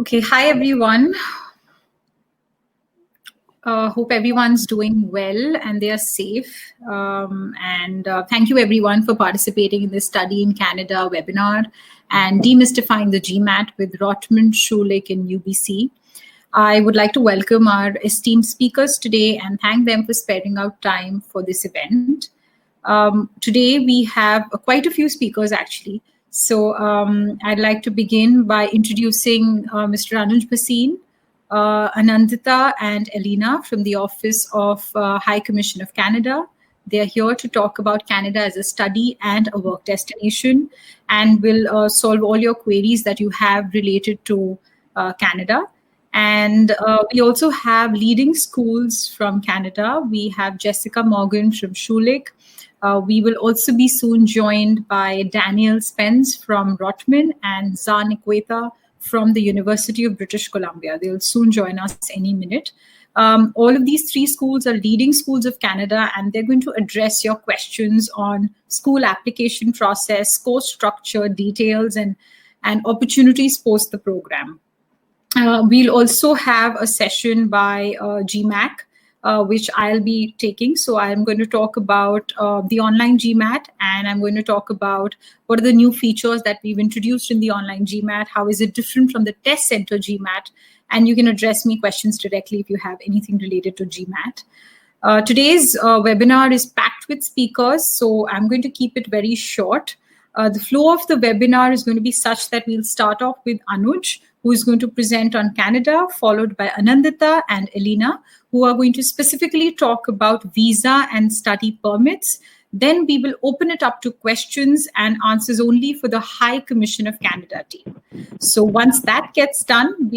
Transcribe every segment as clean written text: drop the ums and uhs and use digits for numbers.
Okay, hi everyone. Hope everyone's doing well and they are safe. And thank you everyone for participating in this Study in Canada webinar and demystifying the GMAT with Rotman, Schulich, and UBC. I would like to welcome our esteemed speakers today and thank them for sparing out time for this event. Today we have quite a few speakers actually. So I'd like to begin by introducing Mr. Anuj Bhasin, Anandita and Elena from the Office of High Commission of Canada. They are here to talk about Canada as a study and a work destination and will solve all your queries that you have related to Canada. And we also have leading schools from Canada. We have Jessica Morgan from Schulich. We will also be soon joined by Daniel Spence from Rotman and Zan Ikweta from the University of British Columbia. They'll soon join us any minute. All of these three schools are leading schools of Canada, and they're going to address your questions on school application process, course structure, details, and opportunities post the program. We'll also have a session by GMAT, which I'll be taking. So I'm going to talk about the online GMAT, and I'm going to talk about what are the new features that we've introduced in the online GMAT, how is it different from the test center GMAT, and you can address me questions directly if you have anything related to GMAT. Today's webinar is packed with speakers, so I'm going to keep it very short. The flow of the webinar is going to be such that we'll start off with Anuj, who is going to present on Canada, followed by Anandita and Elena, who are going to specifically talk about visa and study permits. Then we will open it up to questions and answers only for the High Commission of Canada team. So once that gets done,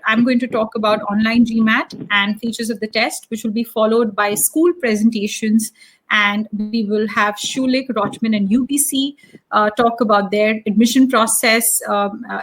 I'm going to talk about online GMAT and features of the test, which will be followed by school presentations. And we will have Schulich, Rotman, and UBC talk about their admission process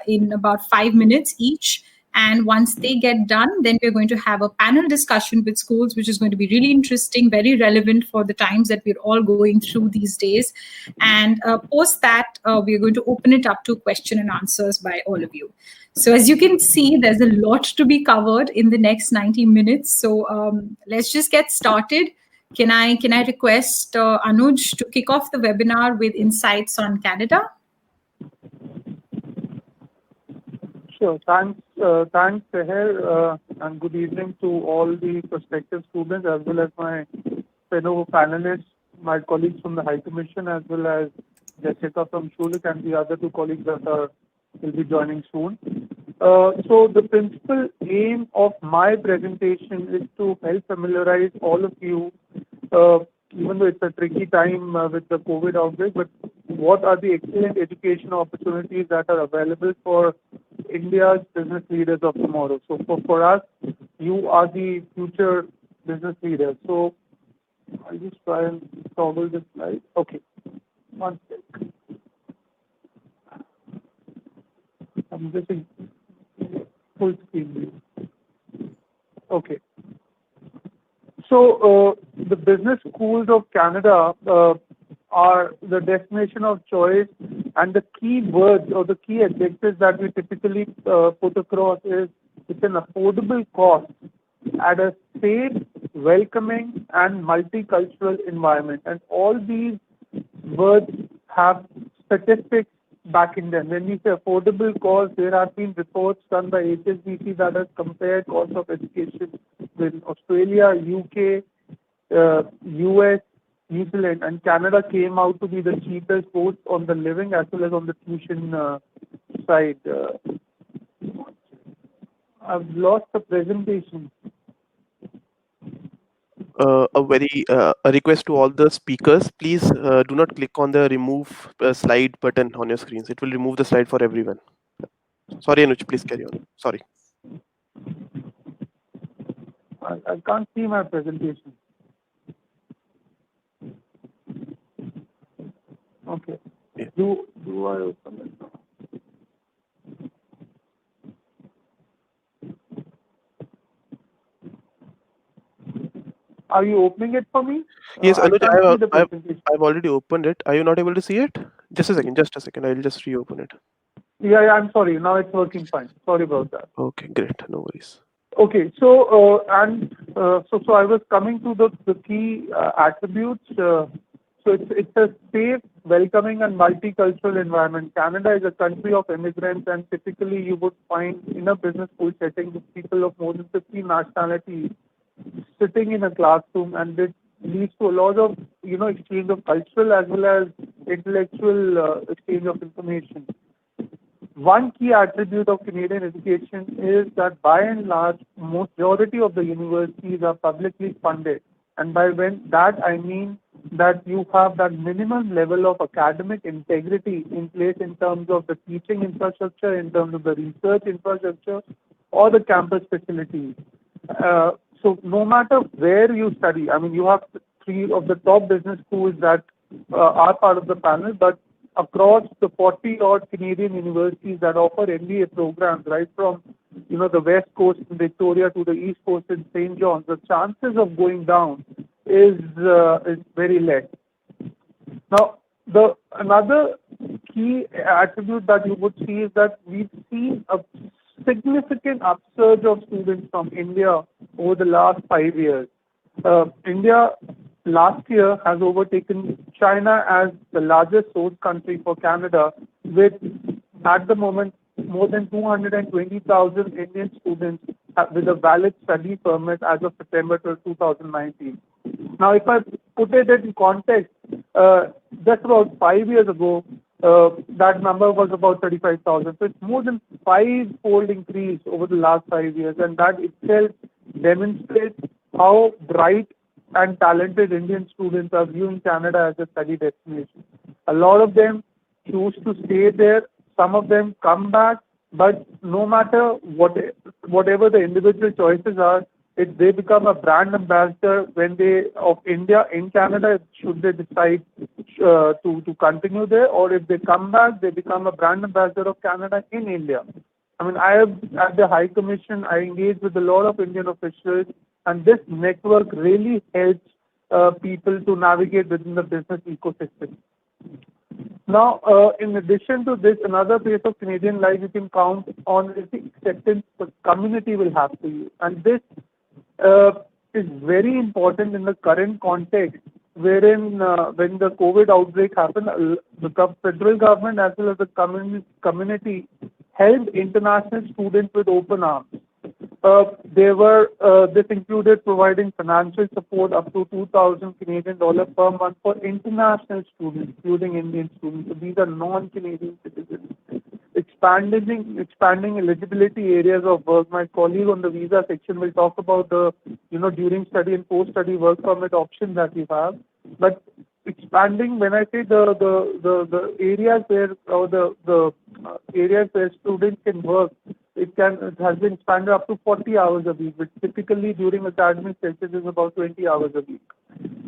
in about 5 minutes each. And once they get done, then we're going to have a panel discussion with schools, which is going to be really interesting, very relevant for the times that we're all going through these days. And post that, we're going to open it up to question and answers by all of you. So as you can see, there's a lot to be covered in the next 90 minutes. So let's just get started. Can I request Anuj to kick off the webinar with insights on Canada? Sure. Thanks, Seher, and good evening to all the prospective students as well as my fellow panelists, my colleagues from the High Commission, as well as Jessica from Schulich and the other two colleagues that will be joining soon. So the principal aim of my presentation is to help familiarize all of you, even though it's a tricky time with the COVID outbreak, but what are the excellent education opportunities that are available for India's business leaders of tomorrow. So for us, you are the future business leaders. So I'll just try and toggle this slide. Okay, one sec. I'm just in full screen view. Okay. So the business schools of Canada are the destination of choice, and the key words or the key adjectives that we typically put across is it's an affordable cost at a safe, welcoming, and multicultural environment. And all these words have statistics backing them. When we say affordable cost, there have been reports done by HSBC that has compared cost of education with Australia, UK, US, New Zealand, and Canada came out to be the cheapest both on the living as well as on the tuition side. I've lost the presentation. A request to all the speakers, please do not click on the remove slide button on your screens. It will remove the slide for everyone. Sorry, Anuj, please carry on. Sorry. I can't see my presentation. Okay. Yeah. Do I open it now? Are you opening it for me? Yes, Anuj, I can't see the presentation. I've already opened it. Are you not able to see it? Just a second. I'll just reopen it. Yeah, I'm sorry. Now it's working fine. Sorry about that. Okay, great. No worries. Okay, so so I was coming to the key attributes. So it's a safe, welcoming, and multicultural environment. Canada is a country of immigrants, and typically you would find in a business school setting with people of more than 50 nationalities sitting in a classroom, and it leads to a lot of exchange of cultural as well as intellectual exchange of information. One key attribute of Canadian education is that by and large, majority of the universities are publicly funded. And by that I mean that you have that minimum level of academic integrity in place in terms of the teaching infrastructure, in terms of the research infrastructure, or the campus facilities. So no matter where you study, I mean, you have three of the top business schools that are part of the panel, but across the 40-odd Canadian universities that offer MBA programs, right from the West Coast in Victoria to the East Coast in St. John's, the chances of going down is very less. Now, another key attribute that you would see is that we've seen a significant upsurge of students from India over the last 5 years. India last year has overtaken China as the largest source country for Canada, with at the moment more than 220,000 Indian students with a valid study permit as of September 2019. Now, if I put it in context, just about 5 years ago, that number was about 35,000. So it's more than five-fold increase over the last 5 years, and that itself demonstrates how bright and talented Indian students are viewing Canada as a study destination. A lot of them choose to stay there. Some of them come back, but no matter whatever the individual choices are, they become a brand ambassador of India in Canada, should they decide to continue there, or if they come back, they become a brand ambassador of Canada in India. I mean, at the High Commission, I engage with a lot of Indian officials, and this network really helps people to navigate within the business ecosystem. Now, in addition to this, another phase of Canadian life you can count on is the acceptance the community will have to you. And this is very important in the current context, wherein when the COVID outbreak happened, the federal government as well as the community held international students with open arms. This included providing financial support up to 2,000 Canadian dollars per month for international students, including Indian students. So these are non-Canadian citizens. Expanding eligibility areas of work. My colleague on the visa section will talk about the during study and post-study work permit options that we have. But expanding, when I say the areas where or the areas where students can work, it has been expanded up to 40 hours a week, which typically during academic sessions is about 20 hours a week.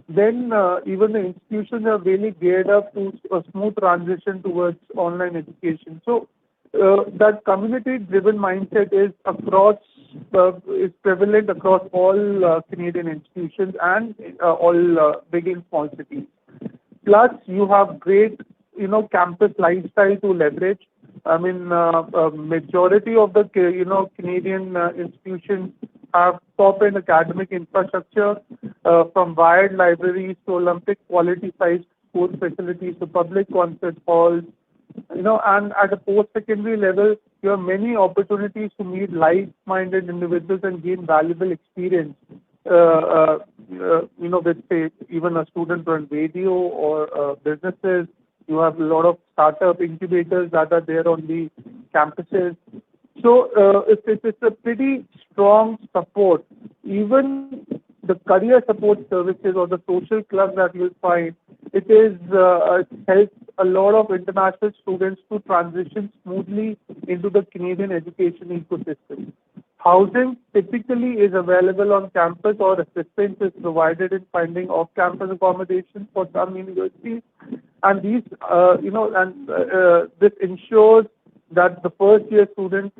Then even the institutions are really geared up to a smooth transition towards online education. So that community-driven mindset is prevalent across all Canadian institutions and all big and small cities. Plus, you have great campus lifestyle to leverage. I mean, majority of the Canadian institutions have top-end academic infrastructure, from wired libraries to Olympic quality-sized sports facilities to public concert halls. And at a post-secondary level, you have many opportunities to meet like-minded individuals and gain valuable experience. With say even a student-run radio or businesses. You have a lot of startup incubators that are there on the campuses. So it's a pretty strong support. Even the career support services or the social clubs that you'll find, it helps a lot of international students to transition smoothly into the Canadian education ecosystem. Housing typically is available on campus, or assistance is provided in finding off-campus accommodation for some universities. And these, this ensures that the first-year student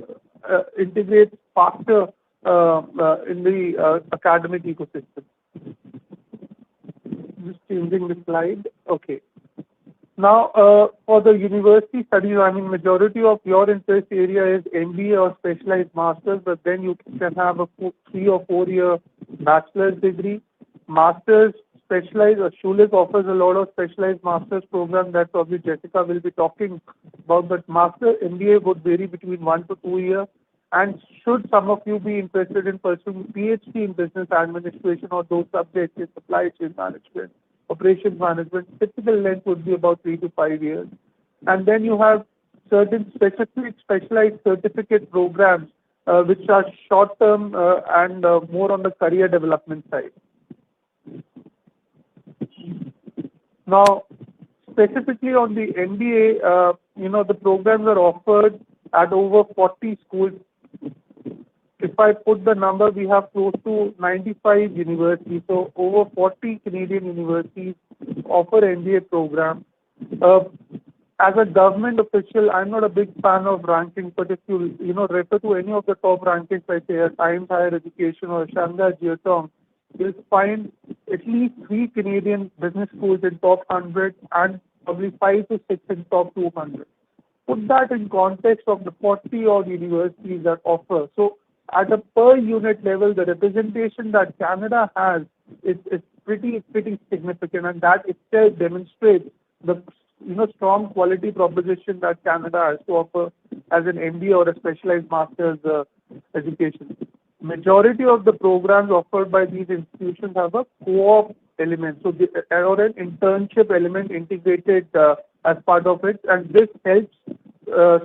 integrates faster in the academic ecosystem. Just changing the slide. Okay. Now, for the university studies, I mean, majority of your interest area is MBA or specialized masters, but then you can have a 3 or 4 year bachelor's degree. Masters specialized, Schulich offers a lot of specialized master's program that probably Jessica will be talking about, but master MBA would vary between 1 to 2 years. And should some of you be interested in pursuing PhD in business administration or those subjects in supply chain management, operations management, typical length would be about 3 to 5 years. And then you have certain specific specialized certificate programs which are short-term and more on the career development side. Now, specifically on the MBA, the programs are offered at over 40 schools. If I put the number, we have close to 95 universities, so over 40 Canadian universities offer MBA program. As a government official, I'm not a big fan of rankings, but if you refer to any of the top rankings like say Times Higher Education or Shanghai Jiatong, you'll find at least 3 Canadian business schools in top 100 and probably 5 to 6 in top 200. Put that in context of the 40 odd universities that offer. So at a per unit level, the representation that Canada has is pretty significant, and that itself demonstrates the strong quality proposition that Canada has to offer as an MBA or a specialized master's education. Majority of the programs offered by these institutions have a co-op element, or an internship element integrated as part of it, and this helps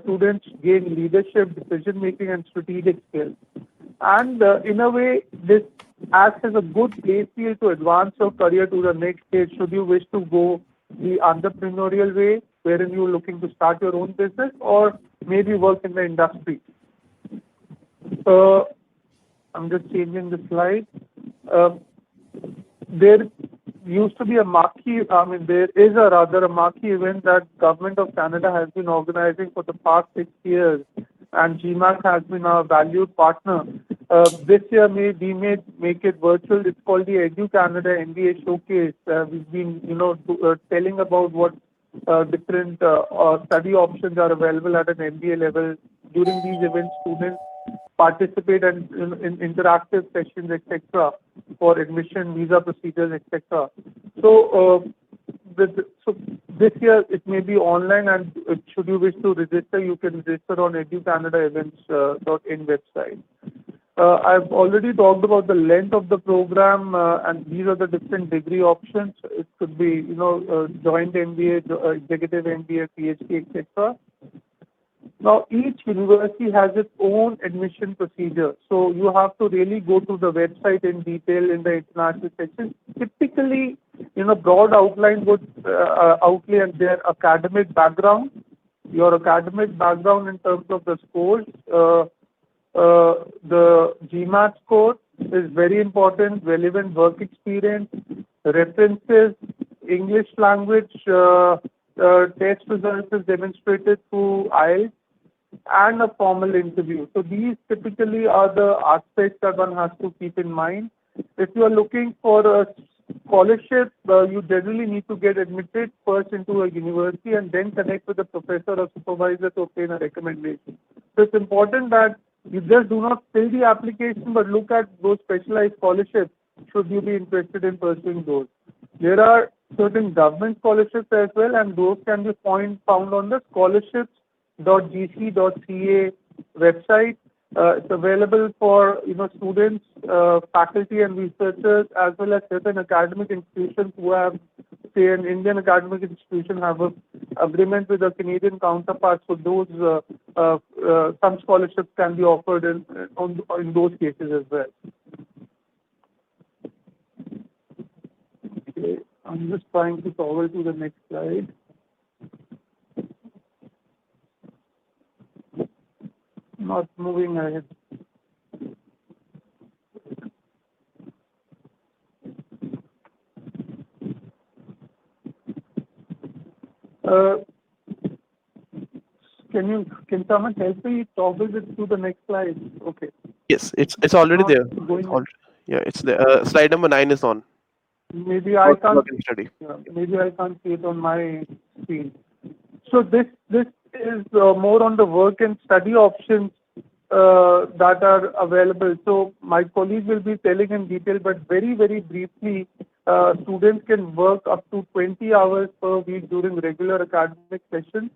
students gain leadership, decision making, and strategic skills. And in a way, this acts as a good play field to advance your career to the next stage should you wish to go the entrepreneurial way, wherein you're looking to start your own business or maybe work in the industry. I'm just changing the slide. There used to be a marquee, there is a marquee event that Government of Canada has been organizing for the past 6 years, and GMAT has been a valued partner. This year we may make it virtual. It's called the Edu Canada MBA Showcase. We've been, telling about what different study options are available at an MBA level. During these events, students participate in interactive sessions, etc., for admission, visa procedures, etc. So this year it may be online, and should you wish to register, you can register on educanadaevents.in website. I've already talked about the length of the program, and these are the different degree options. It could be, joint MBA, executive MBA, PhD, etc. Now, each university has its own admission procedure, so you have to really go to the website in detail in the international section. Typically, broad outline would outline their academic background, your academic background in terms of the scores. The GMAT score is very important, relevant work experience, references, English language, test results is demonstrated through IELTS, and a formal interview. So these typically are the aspects that one has to keep in mind. If you are looking for a scholarship, you generally need to get admitted first into a university and then connect with a professor or supervisor to obtain a recommendation. So it's important that you just do not fill the application, but look at those specialized scholarships should you be interested in pursuing those. There are certain government scholarships as well, and those can be found on the scholarships.gc.ca website. It's available for students, faculty and researchers, as well as certain academic institutions who have, say, an Indian academic institution have an agreement with a Canadian counterpart. So those some scholarships can be offered in those cases as well. Okay, I'm just trying to toggle to the next slide. Not moving ahead. Can someone help me toggle it to the next slide? Okay. Yes, it's already there. It's there. Slide number 9 is on. Maybe I can't. Maybe I can't see it on my screen. So this is more on the work and study options that are available. So my colleague will be telling in detail, but very, very briefly, students can work up to 20 hours per week during regular academic sessions.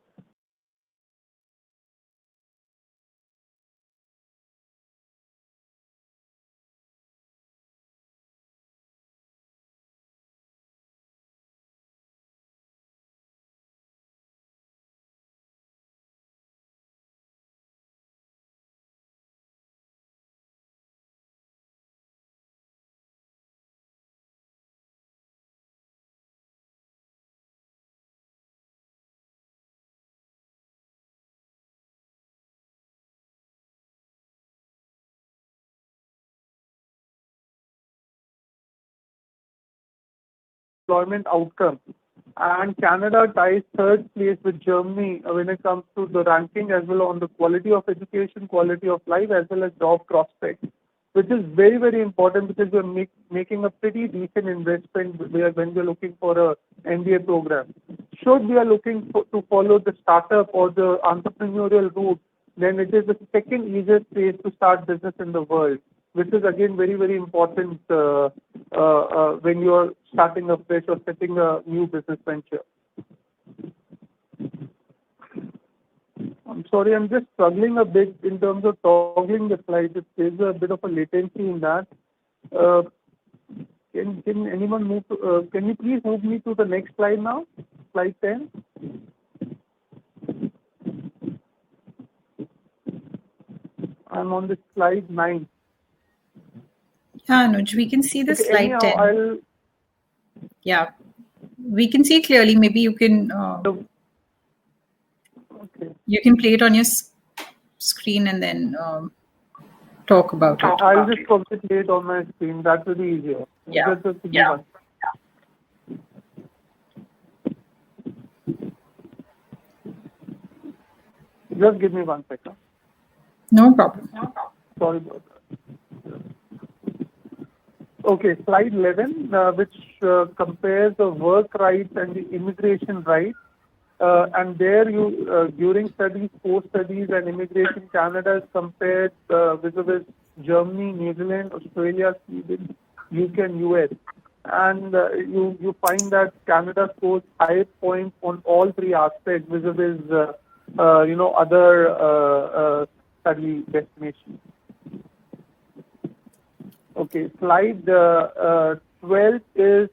Employment outcome. And Canada ties third place with Germany when it comes to the ranking as well on the quality of education, quality of life, as well as job prospects, which is very, very important because we're making a pretty decent investment when we're looking for a MBA program. Should we are looking to follow the startup or the entrepreneurial route, then it is the second easiest place to start business in the world, which is again very, very important when you're starting a fresh or setting a new business venture. I'm sorry, I'm just struggling a bit in terms of toggling the slides. There's a bit of a latency in that. Can anyone move to, can you please move me to the next slide now? Slide 10. I'm on the slide 9. Yeah, Anuj, we can see the Okay, slide anyhow, 10. Yeah, we can see clearly. Maybe you can you can play it on your screen and then talk about it. I'll just play it on my screen. That will be easier. Yeah. Just give me 1 second. No problem. Sorry about that. Okay, slide 11, which compares the work rights and the immigration rights. And there you, during studies, post-studies and immigration, Canada is compared with Germany, New Zealand, Australia, Sweden, UK and US. And you find that Canada scores high points on all three aspects vis-a-vis, other study destinations. Okay, slide 12 is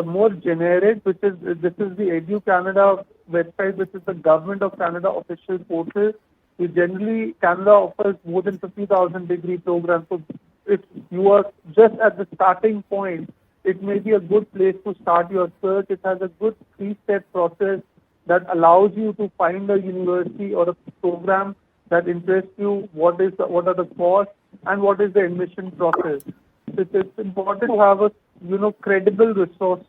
more generic, this is the Edu Canada website, which is the Government of Canada official portal. Canada offers more than 50,000 degree programs. So if you are just at the starting point, it may be a good place to start your search. It has a good 3-step process that allows you to find a university or a program that interests you, what are the costs, and what is the admission process. It's important to have a credible resource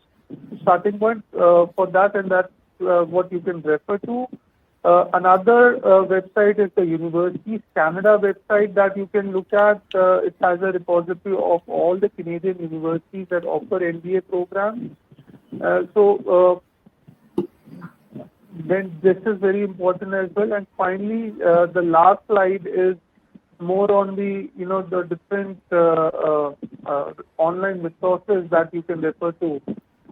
starting point for that, and that's what you can refer to. Another website is the Universities Canada website that you can look at. It has a repository of all the Canadian universities that offer MBA programs. Then this is very important as well. And finally, the last slide is more on the the different online resources that you can refer to.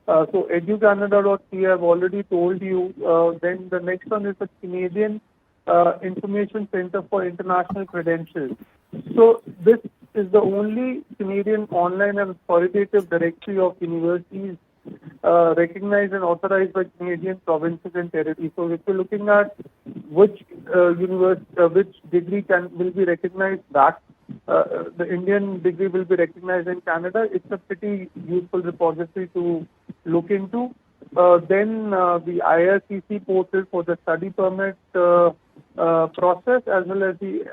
So educanada.ca, I've already told you. Then the next one is the Canadian Information Center for International Credentials. So this is the only Canadian online and authoritative directory of universities recognized and authorized by Canadian provinces and territories. So if you're looking at which which degree will be recognized, the Indian degree will be recognized in Canada, it's a pretty useful repository to look into. Then the IRCC portal for the study permit process, as well as the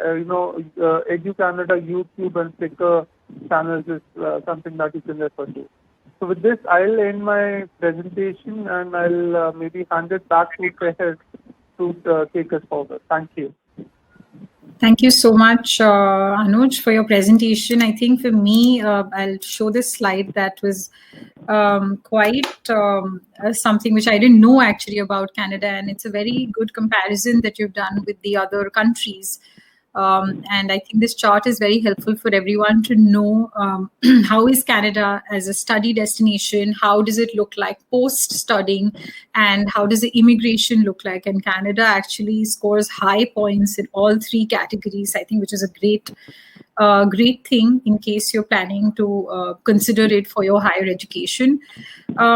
Edu Canada YouTube and Flickr channels is something that you can refer to. So with this, I'll end my presentation and I'll maybe hand it back to Seher to take us forward. Thank you. Thank you so much, Anuj, for your presentation. I think for me, I'll show this slide that was quite something which I didn't know actually about Canada, and it's a very good comparison that you've done with the other countries. And I think this chart is very helpful for everyone to know how is Canada as a study destination, how does it look like post-studying, and how does the immigration look like. And Canada actually scores high points in all three categories, I think, which is a great thing in case you're planning to consider it for your higher education.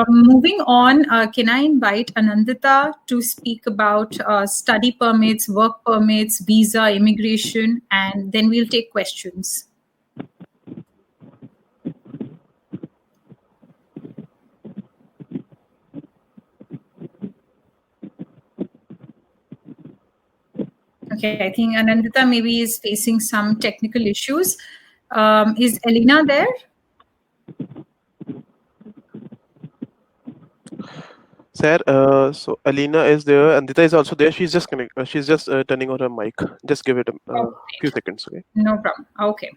Moving on, can I invite Anandita to speak about study permits, work permits, visa, immigration, and then we'll take questions. Okay, I think Anandita maybe is facing some technical issues. Is Elena there? Sir, so Alina is there, Andita is also there. She's just turning on her mic. Just give it a few seconds, okay? No problem. Okay.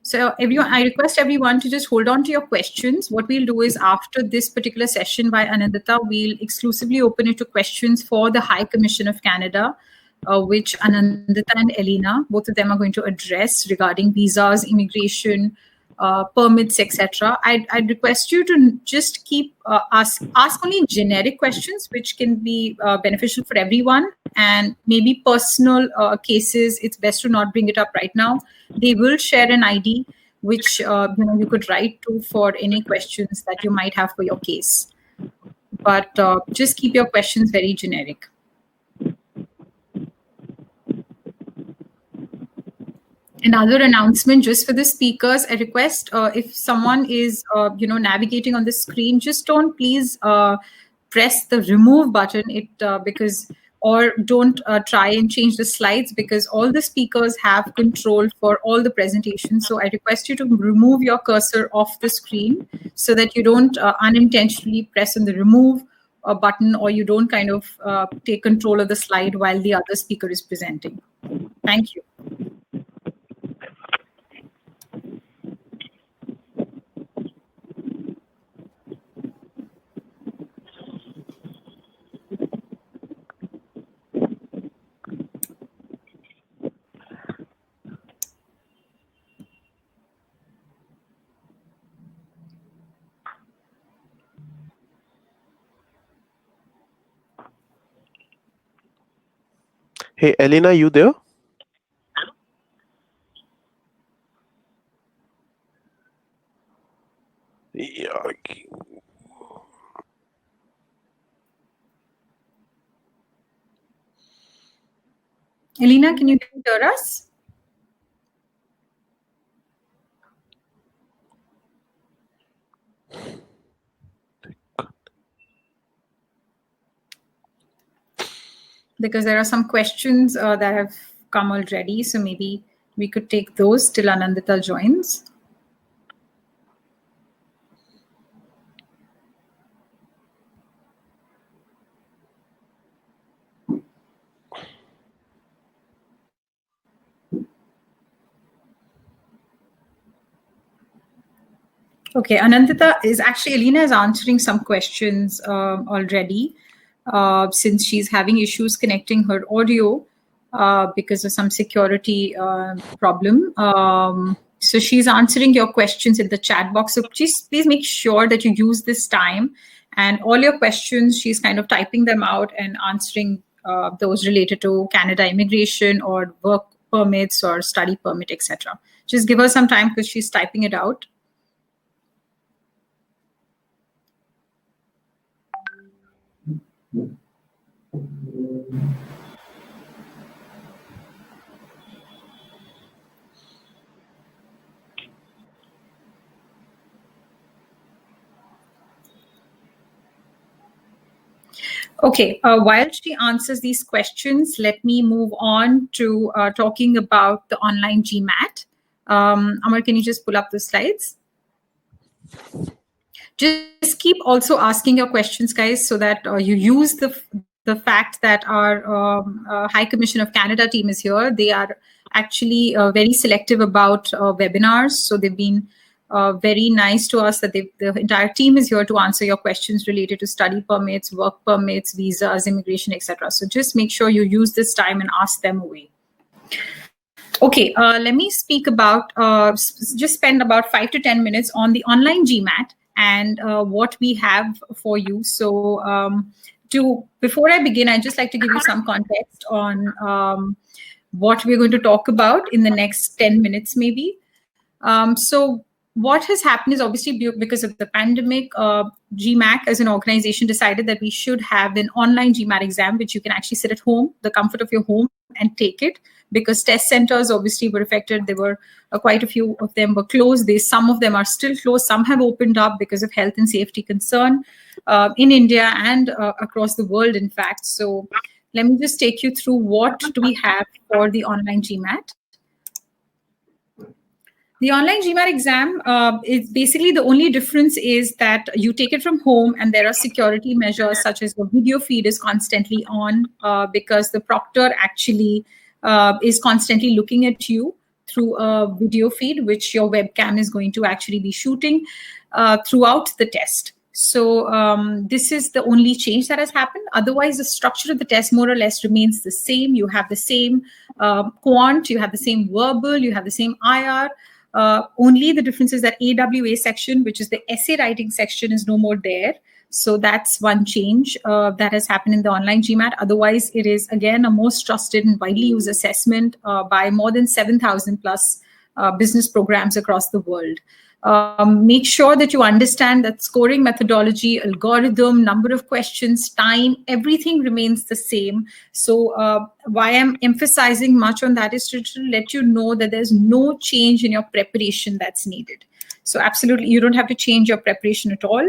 So everyone, I request everyone to just hold on to your questions. What we'll do is after this particular session by Anandita, we'll exclusively open it to questions for the High Commission of Canada, which Anandita and Elena, both of them are going to address regarding visas, immigration, permits, etc. I'd request you to just keep ask only generic questions, which can be beneficial for everyone, and maybe personal cases. It's best to not bring it up right now. They will share an ID which you could write to for any questions that you might have for your case. But just keep your questions very generic. Another announcement just for the speakers, I request if someone is navigating on the screen, just don't please press the remove button or don't try and change the slides, because all the speakers have control for all the presentations. So I request you to remove your cursor off the screen so that you don't unintentionally press on the remove button, or you don't kind of take control of the slide while the other speaker is presenting. Thank you. Hey, Elena, you there? Yeah. Elena, can you hear us? Because there are some questions that have come already, so maybe we could take those till Anandita joins. Okay, Anandita is actually, Elena is answering some questions already, since she's having issues connecting her audio because of some security problem. So she's answering your questions in the chat box. So please make sure that you use this time, and all your questions, she's kind of typing them out and answering those related to Canada immigration or work permits or study permit, etc. Just give her some time because she's typing it out. Okay, while she answers these questions, let me move on to talking about the online GMAT. Amar, can you just pull up the slides? Just keep also asking your questions, guys, so that you use the the fact that our High Commission of Canada team is here. They are actually very selective about webinars. So they've been very nice to us that the entire team is here to answer your questions related to study permits, work permits, visas, immigration, etc. So just make sure you use this time and ask them away. Okay, let me speak about, just spend about 5 to 10 minutes on the online GMAT and what we have for you. So before I begin, I'd just like to give you some context on what we're going to talk about in the next 10 minutes, maybe. So what has happened is obviously because of the pandemic, GMAC as an organization decided that we should have an online GMAT exam, which you can actually sit at home, the comfort of your home, and take it, because test centers obviously were affected. There were quite a few of them were closed. Some of them are still closed. Some have opened up because of health and safety concern in India and across the world, in fact. So let me just take you through what do we have for the online GMAT. The online GMAT exam is basically, the only difference is that you take it from home, and there are security measures such as the video feed is constantly on because the proctor actually is constantly looking at you through a video feed, which your webcam is going to actually be shooting throughout the test. So this is the only change that has happened. Otherwise, the structure of the test more or less remains the same. You have the same quant, you have the same verbal, you have the same IR. Only the difference is that AWA section, which is the essay writing section, is no more there. So that's one change that has happened in the online GMAT. Otherwise, it is, again, a most trusted and widely used assessment by more than 7,000 plus business programs across the world. Make sure that you understand that scoring methodology, algorithm, number of questions, time, everything remains the same. So why I'm emphasizing much on that is to let you know that there's no change in your preparation that's needed. So absolutely, you don't have to change your preparation at all.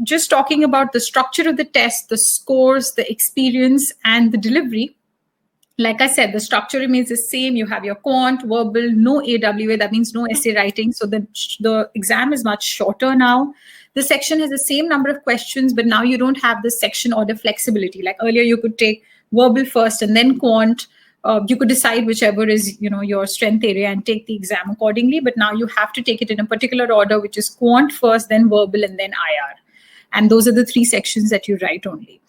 Just talking about the structure of the test, the scores, the experience, and the delivery. Like I said, the structure remains the same. You have your quant, verbal, no AWA, that means no essay writing. So the exam is much shorter now. The section has the same number of questions, but now you don't have the section order flexibility. Like earlier, you could take verbal first and then quant. You could decide whichever is your strength area and take the exam accordingly. But now you have to take it in a particular order, which is quant first, then verbal, and then IR. And those are the 3 sections that you write only.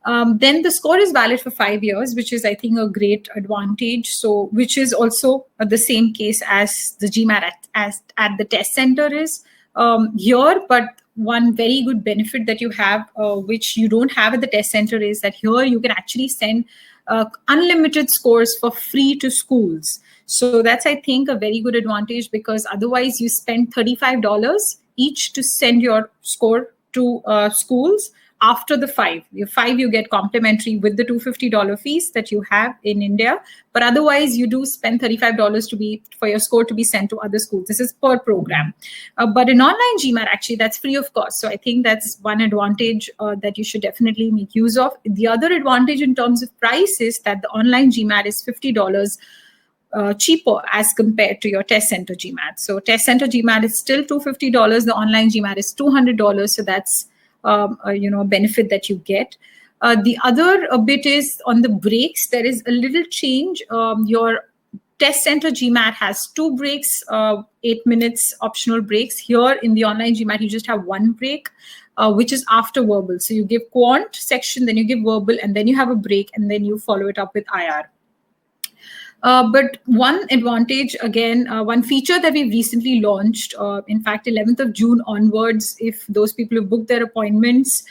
Then the score is valid for 5 years, which is, I think, a great advantage. So, which is also the same case as the GMAT at the test center is here. But one very good benefit that you have, which you don't have at the test center, is that here you can actually send unlimited scores for free to schools. So that's, I think, a very good advantage, because otherwise you spend $35 each to send your score to schools. After the 5, you get complimentary with the $250 fees that you have in India. But otherwise, you do spend $35 for your score to be sent to other schools. This is per program. But in online GMAT, actually, that's free of cost. So I think that's one advantage that you should definitely make use of. The other advantage in terms of price is that the online GMAT is $50 cheaper as compared to your test center GMAT. So test center GMAT is still $250. The online GMAT is $200. So that's a benefit that you get. The other bit is on the breaks. There is a little change. Your test center GMAT has 2 breaks, 8 minutes optional breaks. Here in the online GMAT, you just have 1 break, which is after verbal. So you give quant section, then you give verbal, and then you have a break, and then you follow it up with IR. But one advantage, again, one feature that we've recently launched, in fact, 11th of June onwards, if those people who booked their appointments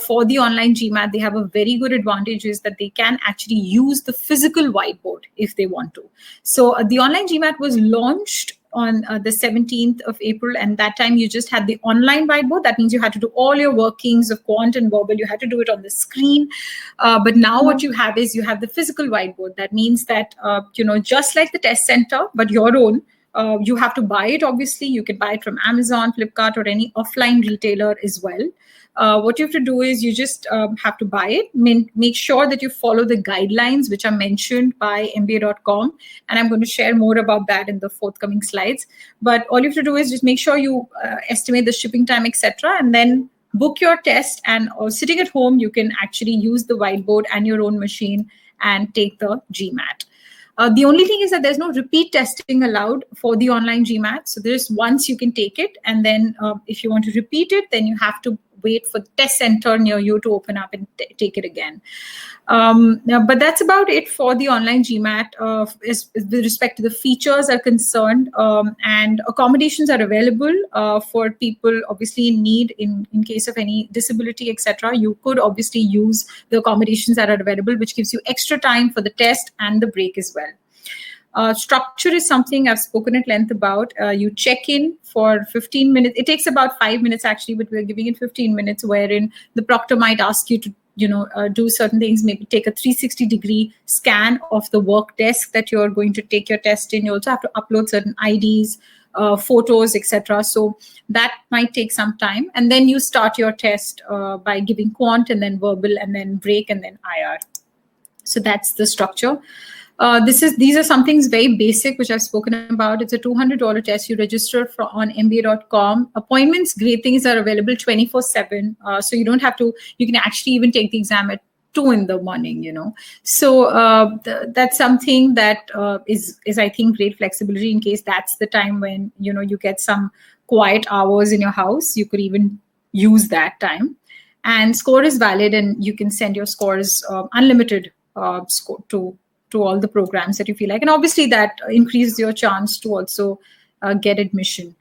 for the online GMAT, they have a very good advantage is that they can actually use the physical whiteboard if they want to. So the online GMAT was launched on the 17th of April, and that time you just had the online whiteboard. That means you had to do all your workings of quant and verbal. You had to do it on the screen. But now what you have is you have the physical whiteboard. That means that, just like the test center, but your own, you have to buy it. Obviously, you can buy it from Amazon, Flipkart, or any offline retailer as well. What you have to do is you just have to buy it. Make sure that you follow the guidelines which are mentioned by MBA.com. And I'm going to share more about that in the forthcoming slides. But all you have to do is just make sure you estimate the shipping time, etc. And then book your test, and sitting at home, you can actually use the whiteboard and your own machine and take the GMAT. The only thing is that there's no repeat testing allowed for the online GMAT. So there's once you can take it, and then if you want to repeat it, then you have to wait for the test center near you to open up and take it again. But that's about it for the online GMAT with respect to the features are concerned, and accommodations are available for people obviously in need in case of any disability, etc. You could obviously use the accommodations that are available, which gives you extra time for the test and the break as well. Structure is something I've spoken at length about. You check in for 15 minutes. It takes about 5 minutes actually, but we're giving it 15 minutes, wherein the proctor might ask you to do certain things, maybe take a 360-degree scan of the work desk that you're going to take your test in. You also have to upload certain IDs, photos, etc. So that might take some time. And then you start your test by giving quant and then verbal and then break and then IR. So that's the structure. These are some things very basic, which I've spoken about. It's a $200 test. You register on MBA.com. Appointments, great things are available 24/7. So you don't have to, you can actually even take the exam at 2 in the morning, So that's something that is I think, great flexibility in case that's the time when, you get some quiet hours in your house. You could even use that time. And score is valid, and you can send your scores unlimited score to all the programs that you feel like. And obviously that increases your chance to also get admission.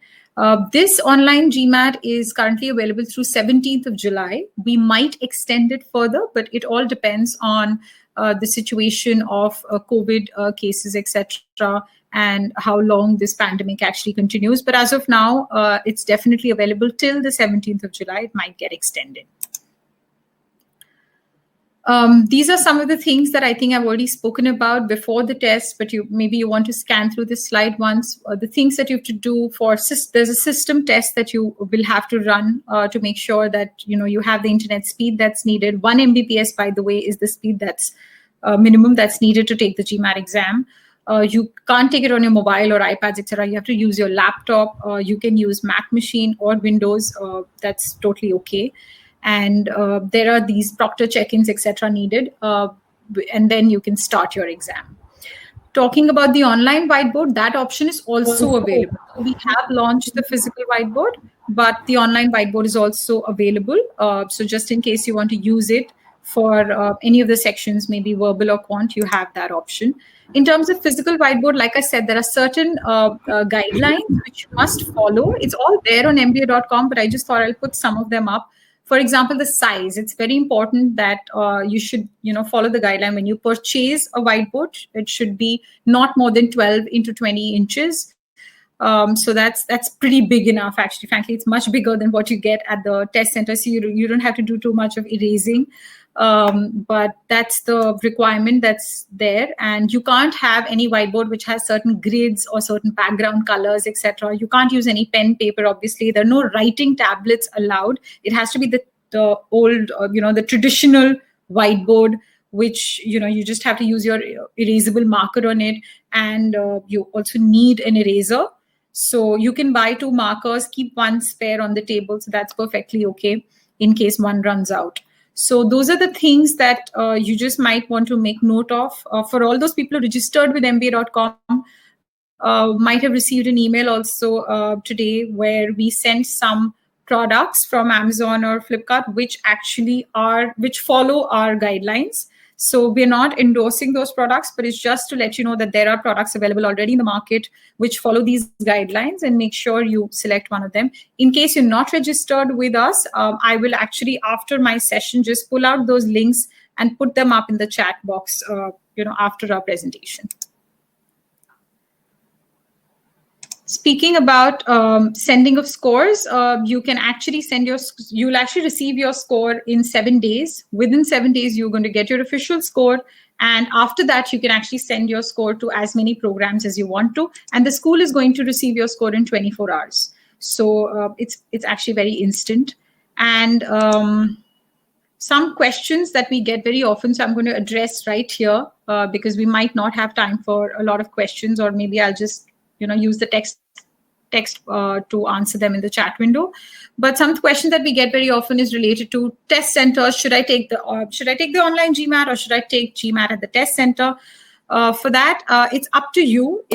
This online GMAT is currently available through 17th of July. We might extend it further, but it all depends on the situation of COVID cases, etc., and how long this pandemic actually continues. But as of now, it's definitely available till the 17th of July. It might get extended. These are some of the things that I think I've already spoken about before the test, but maybe you want to scan through this slide once. The things that you have to do there's a system test that you will have to run to make sure that you have the internet speed that's needed. 1 Mbps, by the way, is the speed that's minimum that's needed to take the GMAT exam. You can't take it on your mobile or iPads, etc. You have to use your laptop. You can use Mac machine or Windows. That's totally okay. And there are these proctor check-ins, etc. needed, and then you can start your exam. Talking about the online whiteboard, that option is also available. We have launched the physical whiteboard, but the online whiteboard is also available. So just in case you want to use it for any of the sections, maybe verbal or quant, you have that option. In terms of physical whiteboard, like I said, there are certain guidelines which you must follow. It's all there on MBA.com, but I just thought I'll put some of them up. For example, the size. It's very important that you should, follow the guideline. When you purchase a whiteboard, it should be not more than 12 into 20 inches. So that's pretty big enough, actually. Frankly, it's much bigger than what you get at the test center. So you don't have to do too much of erasing. But that's the requirement that's there. And you can't have any whiteboard which has certain grids or certain background colors, etc. You can't use any pen, paper, obviously. There are no writing tablets allowed. It has to be the old, the traditional whiteboard, which, you just have to use your erasable marker on it. And you also need an eraser. So you can buy 2 markers, keep 1 spare on the table. So that's perfectly okay in case one runs out. So those are the things that you just might want to make note of. For all those people who registered with MBA.com, might have received an email also today where we sent some products from Amazon or Flipkart which follow our guidelines. So we're not endorsing those products, but it's just to let you know that there are products available already in the market which follow these guidelines, and make sure you select one of them. In case you're not registered with us, I will actually, after my session, just pull out those links and put them up in the chat box, after our presentation. Speaking about sending of scores, you can actually you'll actually receive your score in 7 days. Within 7 days, you're going to get your official score. And after that, you can actually send your score to as many programs as you want to. And the school is going to receive your score in 24 hours. So it's actually very instant. And some questions that we get very often, so I'm going to address right here because we might not have time for a lot of questions, or maybe I'll just use the text text to answer them in the chat window. But some question that we get very often is related to test centers. Should I take the online GMAT, or should I take GMAT at the test center? For that, it's up to you.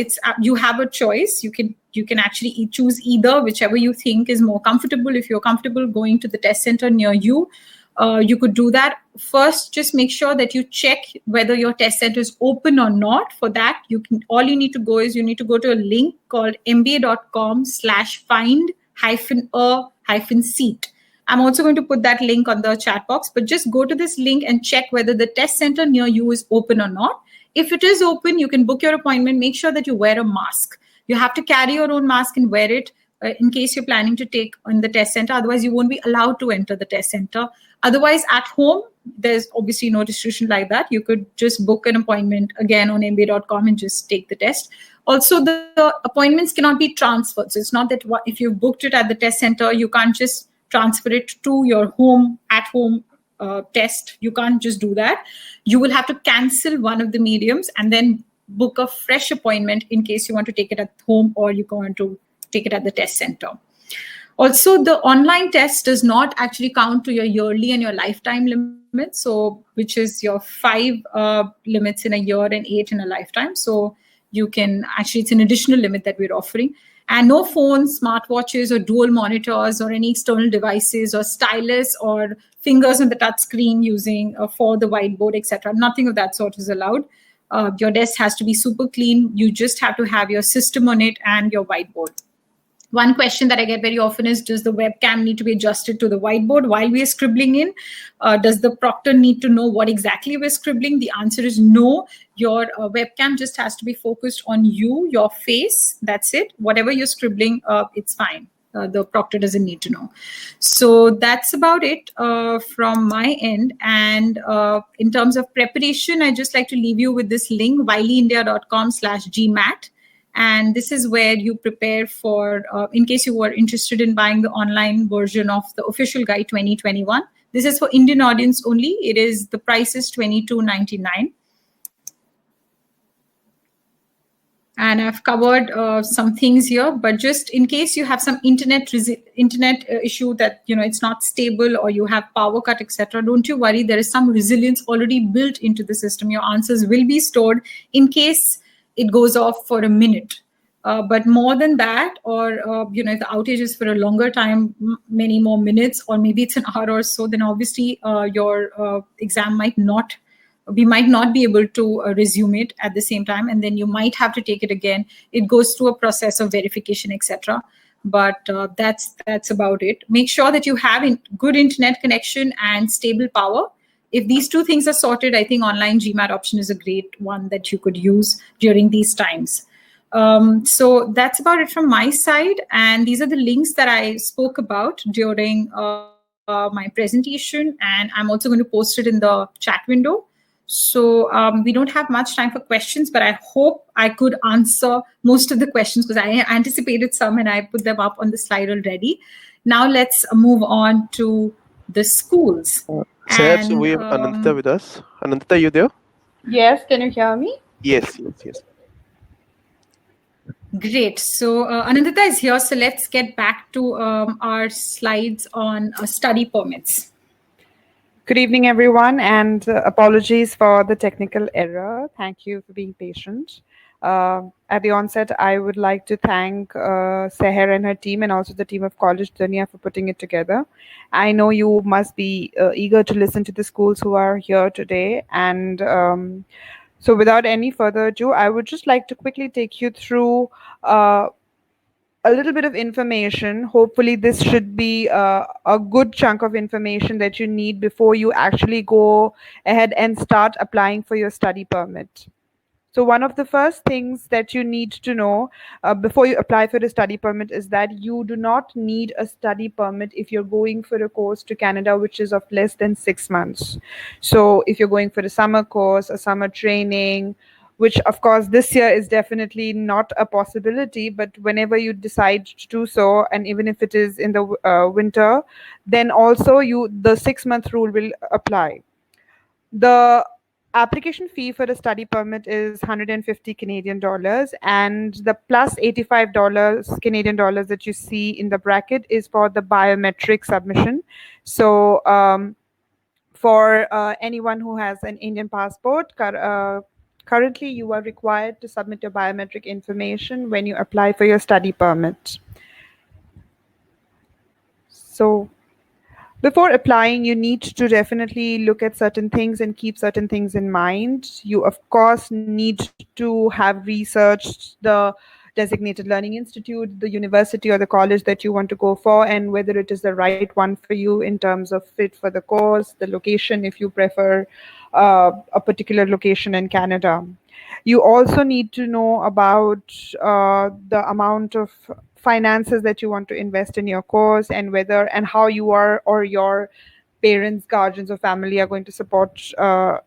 You have a choice. You can actually choose either, whichever you think is more comfortable. If you're comfortable going to the test center near you, you could do that. First, just make sure that you check whether your test center is open or not. For that, all you need to go to a link called mba.com/find-a-seat. I'm also going to put that link on the chat box, but just go to this link and check whether the test center near you is open or not. If it is open, you can book your appointment. Make sure that you wear a mask. You have to carry your own mask and wear it in case you're planning to take on the test center. Otherwise, you won't be allowed to enter the test center. Otherwise, at home, there's obviously no restriction like that. You could just book an appointment again on mba.com and just take the test. Also, the appointments cannot be transferred. So it's not that if you've booked it at the test center, you can't just transfer it to your at-home test. You can't just do that. You will have to cancel one of the mediums and then book a fresh appointment in case you want to take it at home or you want to take it at the test center. Also, the online test does not actually count to your yearly and your lifetime limits, so which is your 5 limits in a year and 8 in a lifetime. So you can actually, it's an additional limit that we're offering. And no phones, smartwatches, or dual monitors, or any external devices, or stylus, or fingers on the touch screen using for the whiteboard, etc. Nothing of that sort is allowed. Your desk has to be super clean. You just have to have your system on it and your whiteboard. One question that I get very often is, does the webcam need to be adjusted to the whiteboard while we are scribbling in? Does the proctor need to know what exactly we're scribbling? The answer is no. Your webcam just has to be focused on you, your face. That's it. Whatever you're scribbling, it's fine. The proctor doesn't need to know. So that's about it from my end. And in terms of preparation, I just like to leave you with this link, wileyindia.com/GMAT. And this is where you prepare for, in case you were interested in buying the online version of the official guide 2021. This is for Indian audience only. The price is $22.99. And I've covered some things here, but just in case you have some internet issue that, it's not stable, or you have power cut, etc., don't you worry. There is some resilience already built into the system. Your answers will be stored in case it goes off for a minute. But more than that, or if the outage is for a longer time, many more minutes, or maybe it's an hour or so, then obviously your exam we might not be able to resume it at the same time, and then you might have to take it again. It goes through a process of verification, etc. But that's about it. Make sure that you have good internet connection and stable power. If these two things are sorted, I think online GMAT option is a great one that you could use during these times. So that's about it from my side. And these are the links that I spoke about during my presentation. And I'm also going to post it in the chat window. So we don't have much time for questions, but I hope I could answer most of the questions, because I anticipated some and I put them up on the slide already. Now let's move on to the schools. Sir, so we have Anantha with us. Anantha, are you there? Yes, can you hear me? Yes. Great. So Anantha is here. So let's get back to our slides on study permits. Good evening, everyone, and apologies for the technical error. Thank you for being patient. At the onset, I would like to thank Seher and her team, and also the team of Collegedunia for putting it together. I know you must be eager to listen to the schools who are here today. And so without any further ado, I would just like to quickly take you through a little bit of information. Hopefully this should be a good chunk of information that you need before you actually go ahead and start applying for your study permit. So one of the first things that you need to know before you apply for the study permit is that you do not need a study permit if you're going for a course to Canada which is of less than 6 months. So if you're going for a summer course, a summer training, which of course this year is definitely not a possibility, but whenever you decide to do so, and even if it is in the winter, then also the 6-month rule will apply. The application fee for the study permit is 150 Canadian dollars, and the plus $85 Canadian dollars that you see in the bracket is for the biometric submission. So for anyone who has an Indian passport, currently you are required to submit your biometric information when you apply for your study permit. So before applying, you need to definitely look at certain things and keep certain things in mind. You, of course, need to have researched the designated learning institute, the university or the college that you want to go for, and whether it is the right one for you in terms of fit for the course, the location, if you prefer a particular location in Canada. You also need to know about the amount of finances that you want to invest in your course, and whether and how you are or your parents, guardians, or family are going to support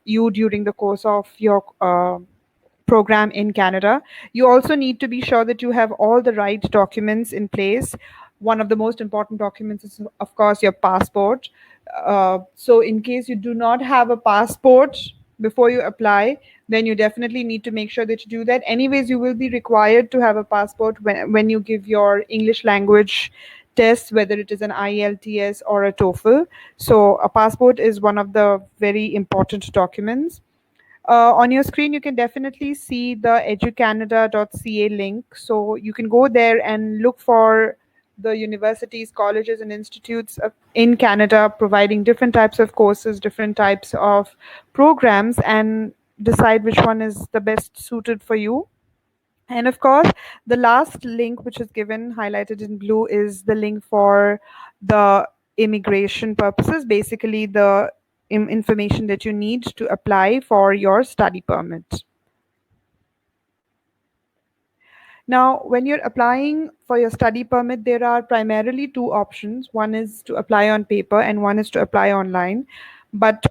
you during the course of your program in Canada. You also need to be sure that you have all the right documents in place. One of the most important documents is, of course, your passport. So in case you do not have a passport before you apply, then you definitely need to make sure that you do that. Anyways, you will be required to have a passport when you give your English language test, whether it is an IELTS or a TOEFL. So a passport is one of the very important documents. On your screen, you can definitely see the educanada.ca link. So you can go there and look for the universities, colleges, and institutes in Canada providing different types of courses, different types of programs, and decide which one is the best suited for you. And of course, the last link, which is given highlighted in blue, is the link for the immigration purposes, basically the information that you need to apply for your study permit. Now, when you're applying for your study permit, there are primarily two options. One is to apply on paper and one is to apply online. But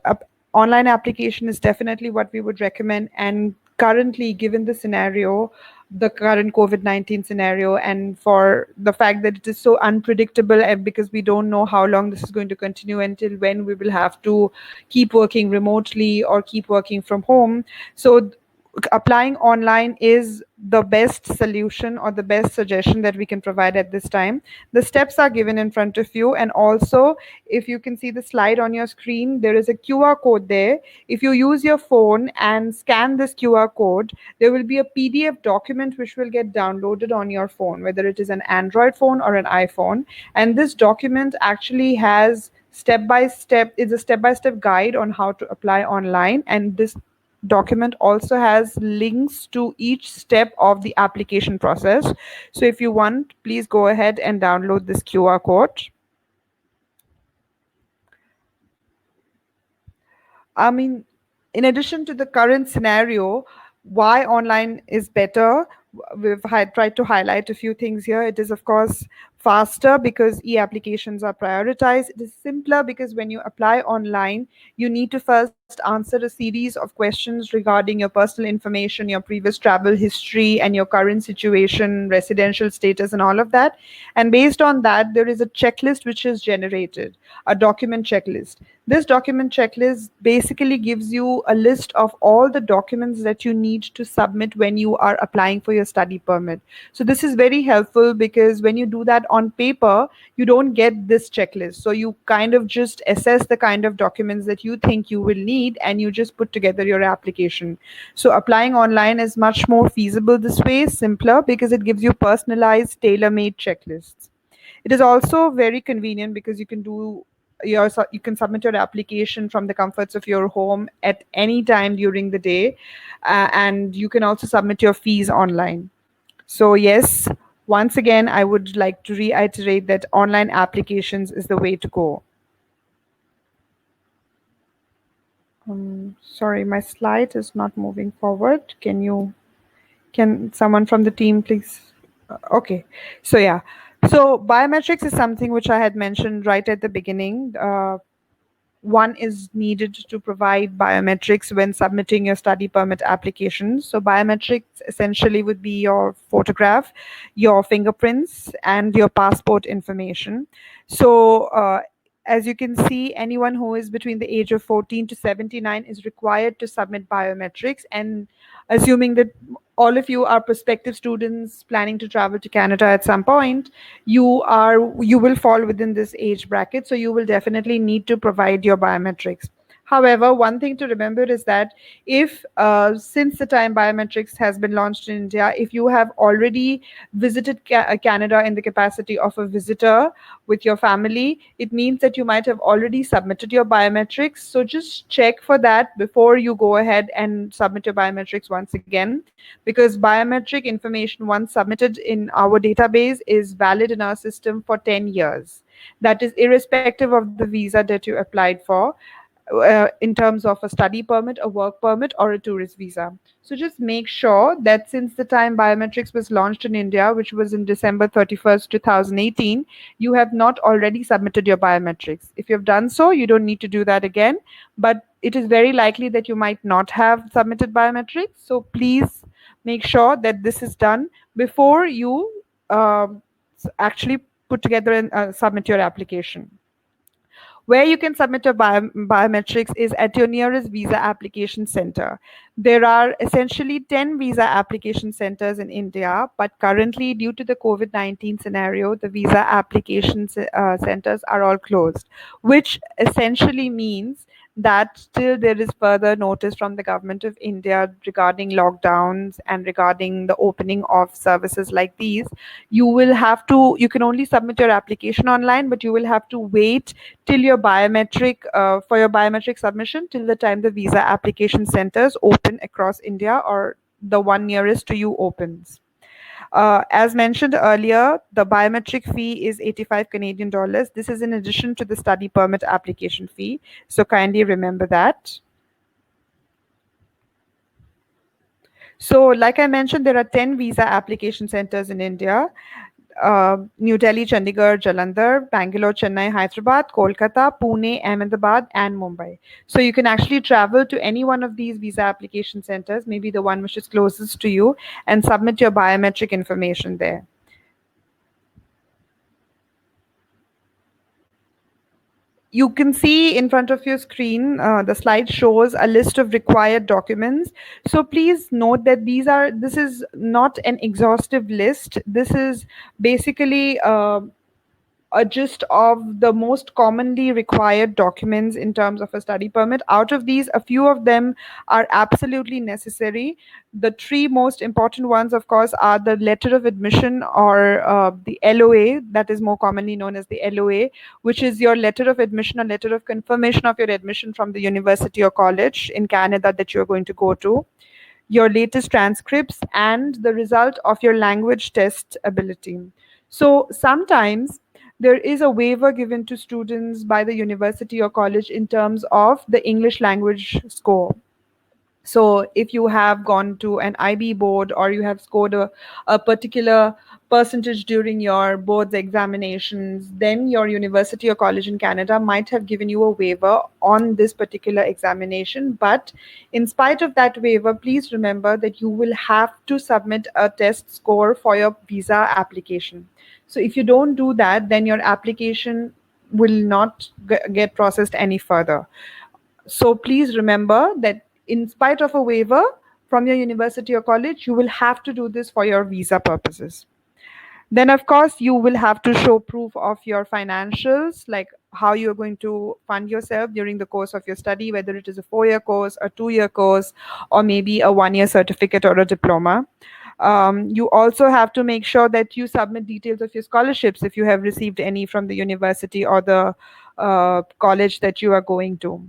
online application is definitely what we would recommend. And currently, given the scenario, the current COVID-19 scenario, and for the fact that it is so unpredictable, and because we don't know how long this is going to continue, until when we will have to keep working remotely or keep working from home. So applying online is the best solution or the best suggestion that we can provide at this time. The steps are given in front of you, and also if you can see the slide on your screen, there is a QR code there. If you use your phone and scan this QR code, there will be a PDF document which will get downloaded on your phone, whether it is an Android phone or an iPhone. And this document actually has step-by-step, it's a step-by-step guide on how to apply online, and this document also has links to each step of the application process. So if you want, please go ahead and download this QR code. I mean, in addition to the current scenario, why online is better, we've tried to highlight a few things here. It is, of course, faster because e-applications are prioritized. It is simpler because when you apply online, you need to first answer a series of questions regarding your personal information, your previous travel history, and your current situation, residential status, and all of that. And based on that, there is a checklist which is generated, a document checklist. This document checklist basically gives you a list of all the documents that you need to submit when you are applying for your study permit. So this is very helpful because when you do that on paper, you don't get this checklist. So you kind of just assess the kind of documents that you think you will need and you just put together your application. So applying online is much more feasible this way, simpler, because it gives you personalized, tailor-made checklists. It is also very convenient because you can submit your application from the comforts of your home at any time during the day, and you can also submit your fees online. So yes, once again, I would like to reiterate that online applications is the way to go. Sorry, my slide is not moving forward. Can someone from the team please? Okay, so yeah. So biometrics is something which I had mentioned right at the beginning. One is needed to provide biometrics when submitting your study permit application. So biometrics essentially would be your photograph, your fingerprints, and your passport information. So as you can see, anyone who is between the age of 14 to 79 is required to submit biometrics. And assuming that all of you are prospective students planning to travel to Canada at some point, you will fall within this age bracket. So you will definitely need to provide your biometrics. However, one thing to remember is that if since the time biometrics has been launched in India, if you have already visited Canada in the capacity of a visitor with your family, it means that you might have already submitted your biometrics. So just check for that before you go ahead and submit your biometrics once again, because biometric information once submitted in our database is valid in our system for 10 years. That is irrespective of the visa that you applied for. In terms of a study permit, a work permit, or a tourist visa. So just make sure that since the time biometrics was launched in India, which was in December 31st, 2018, you have not already submitted your biometrics. If you've done so, you don't need to do that again, but it is very likely that you might not have submitted biometrics. So please make sure that this is done before you actually put together and submit your application. Where you can submit your biometrics is at your nearest visa application center. There are essentially 10 visa application centers in India, but currently, due to the COVID-19 scenario, the visa application centers are all closed, which essentially means that till there is further notice from the government of India regarding lockdowns and regarding the opening of services like these, you can only submit your application online, but you will have to wait till your for your biometric submission till the time the visa application centers open across India or the one nearest to you opens. As mentioned earlier, the biometric fee is 85 Canadian dollars. This is in addition to the study permit application fee. So kindly remember that. So like I mentioned, there are 10 visa application centers in India. New Delhi, Chandigarh, Jalandhar, Bangalore, Chennai, Hyderabad, Kolkata, Pune, Ahmedabad, and Mumbai. So you can actually travel to any one of these visa application centers, maybe the one which is closest to you, and submit your biometric information there. You can see in front of your screen, the slide shows a list of required documents. So please note that this is not an exhaustive list. This is basically a gist of the most commonly required documents in terms of a study permit. Out of these, a few of them are absolutely necessary. The three most important ones, of course, are the letter of admission, or the LOA, that is more commonly known as the LOA, which is your letter of admission or letter of confirmation of your admission from the university or college in Canada that you're going to go to, your latest transcripts, and the result of your language test ability. So sometimes there is a waiver given to students by the university or college in terms of the English language score. So if you have gone to an IB board or you have scored a particular percentage during your board's examinations, then your university or college in Canada might have given you a waiver on this particular examination. But in spite of that waiver, please remember that you will have to submit a test score for your visa application. So if you don't do that, then your application will not get processed any further. So please remember that in spite of a waiver from your university or college, you will have to do this for your visa purposes. Then, of course, you will have to show proof of your financials, like how you're going to fund yourself during the course of your study, whether it is a 4-year course, a 2-year course, or maybe a 1-year certificate or a diploma. You also have to make sure that you submit details of your scholarships if you have received any from the university or the college that you are going to.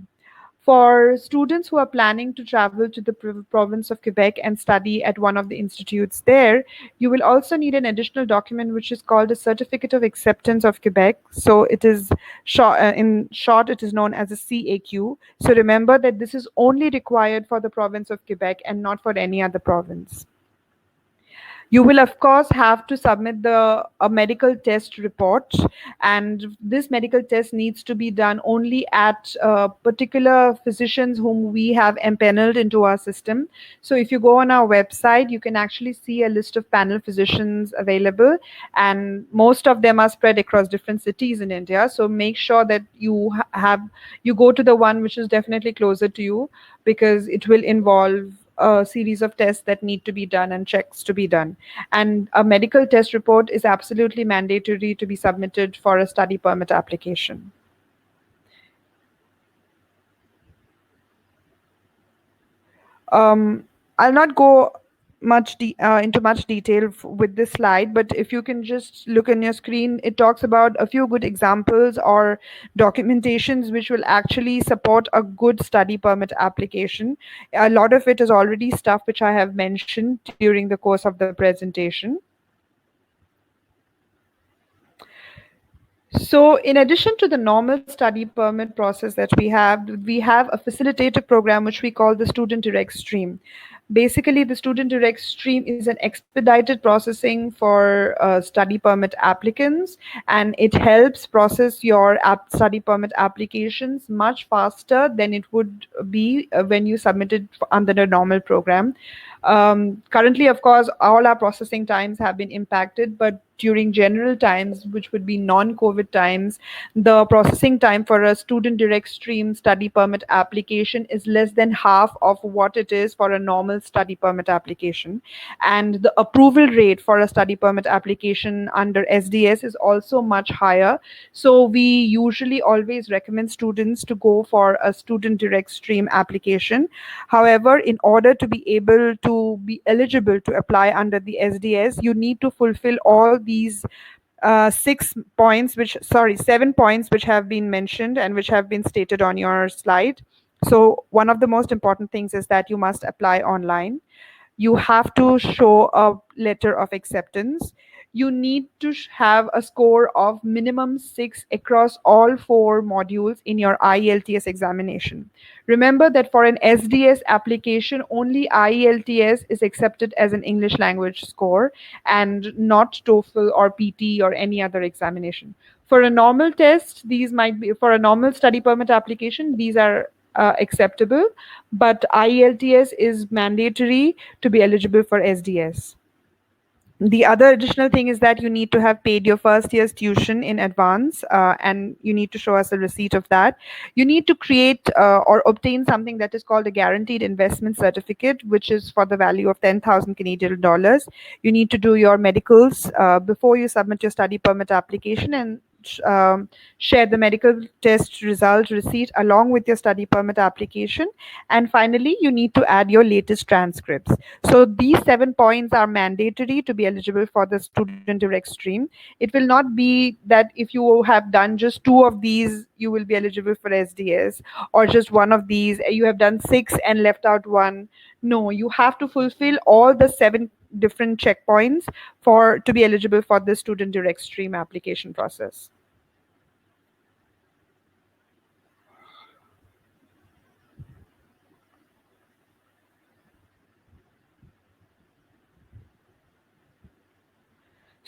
For students who are planning to travel to the province of Quebec and study at one of the institutes there, you will also need an additional document which is called a Certificate of Acceptance of Quebec. So it is in short, it is known as a CAQ. So remember that this is only required for the province of Quebec and not for any other province. You will, of course, have to submit a medical test report, and this medical test needs to be done only at particular physicians whom we have empaneled into our system. So if you go on our website, you can actually see a list of panel physicians available, and most of them are spread across different cities in India. So make sure that you go to the one which is definitely closer to you, because it will involve a series of tests that need to be done and checks to be done. And a medical test report is absolutely mandatory to be submitted for a study permit application. I'll not go into much detail with this slide, but if you can just look on your screen, it talks about a few good examples or documentations which will actually support a good study permit application. A lot of it is already stuff which I have mentioned during the course of the presentation. So in addition to the normal study permit process that we have a facilitative program which we call the Student Direct Stream. Basically, the Student Direct Stream is an expedited processing for study permit applicants, and it helps process your study permit applications much faster than it would be when you submit it under the normal program. Currently, of course, all our processing times have been impacted, but during general times, which would be non-COVID times, the processing time for a Student Direct Stream study permit application is less than half of what it is for a normal study permit application. And the approval rate for a study permit application under SDS is also much higher. So we usually always recommend students to go for a Student Direct Stream application. However, in order to be able to be eligible to apply under the SDS, you need to fulfill all these 7 points which have been mentioned and which have been stated on your slide. So one of the most important things is that you must apply online. You have to show a letter of acceptance. You need to have a score of minimum 6 across all 4 modules in your IELTS examination. Remember that for an SDS application, only IELTS is accepted as an English language score and not TOEFL or PT or any other examination. For a normal test, these might be, for a normal study permit application, these are acceptable, but IELTS is mandatory to be eligible for SDS. The other additional thing is that you need to have paid your first year's tuition in advance, and you need to show us a receipt of that. You need to create or obtain something that is called a guaranteed investment certificate, which is for the value of 10,000 Canadian dollars. You need to do your medicals before you submit your study permit application, and share the medical test result receipt along with your study permit application. And finally, you need to add your latest transcripts. So these 7 points are mandatory to be eligible for the Student Direct Stream. It will not be that if you have done just 2 of these, you will be eligible for SDS, or just 1 of these, you have done 6 and left out 1. No, you have to fulfill all the 7 different checkpoints to be eligible for the Student Direct Stream application process.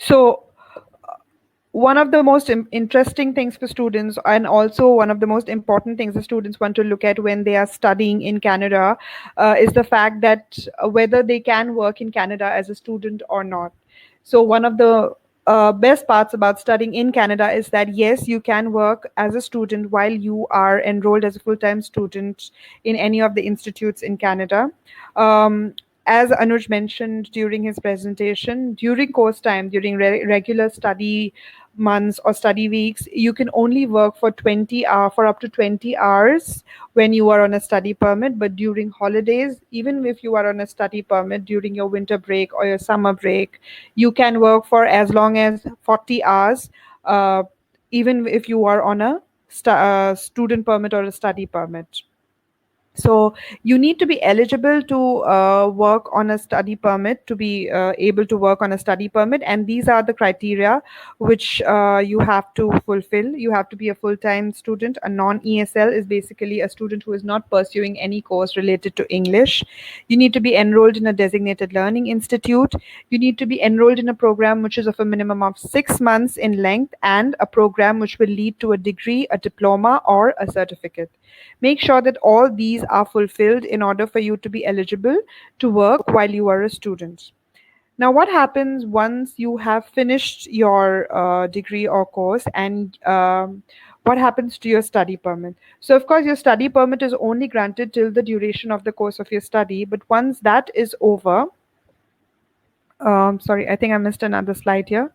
So one of the most interesting things for students, and also one of the most important things the students want to look at when they are studying in Canada, is the fact that whether they can work in Canada as a student or not. So one of the best parts about studying in Canada is that yes, you can work as a student while you are enrolled as a full-time student in any of the institutes in Canada. As Anuj mentioned during his presentation, during course time, during regular study months or study weeks, you can only work for up to 20 hours when you are on a study permit. But during holidays, even if you are on a study permit during your winter break or your summer break, you can work for as long as 40 hours, even if you are on a student permit or a study permit. So you need to be eligible to work on a study permit, to be able to work on a study permit, and these are the criteria which you have to fulfill. You have to be a full-time student. A non-ESL is basically a student who is not pursuing any course related to English. You need to be enrolled in a designated learning institute. You need to be enrolled in a program which is of a minimum of 6 months in length, and a program which will lead to a degree, a diploma, or a certificate. Make sure that all these are fulfilled in order for you to be eligible to work while you are a student. Now, what happens once you have finished your degree or course, and what happens to your study permit? So, of course, your study permit is only granted till the duration of the course of your study. But once that is over, sorry, I think I missed another slide here.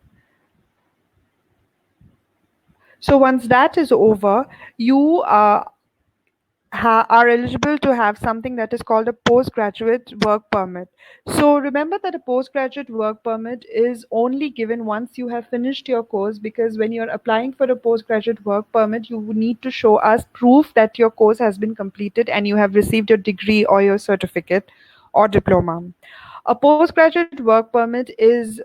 So once that is over, you are eligible to have something that is called a postgraduate work permit. So remember that a postgraduate work permit is only given once you have finished your course, because when you're applying for a postgraduate work permit, you would need to show us proof that your course has been completed and you have received your degree or your certificate or diploma. A postgraduate work permit is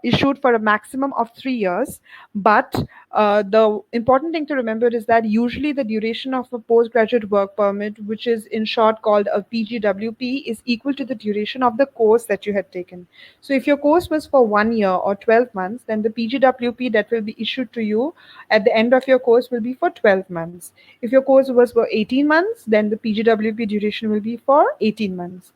issued for a maximum of 3 years, but the important thing to remember is that usually the duration of a postgraduate work permit, which is in short called a PGWP, is equal to the duration of the course that you had taken. So if your course was for 1 year or 12 months, then the PGWP that will be issued to you at the end of your course will be for 12 months. If your course was for 18 months, then the PGWP duration will be for 18 months.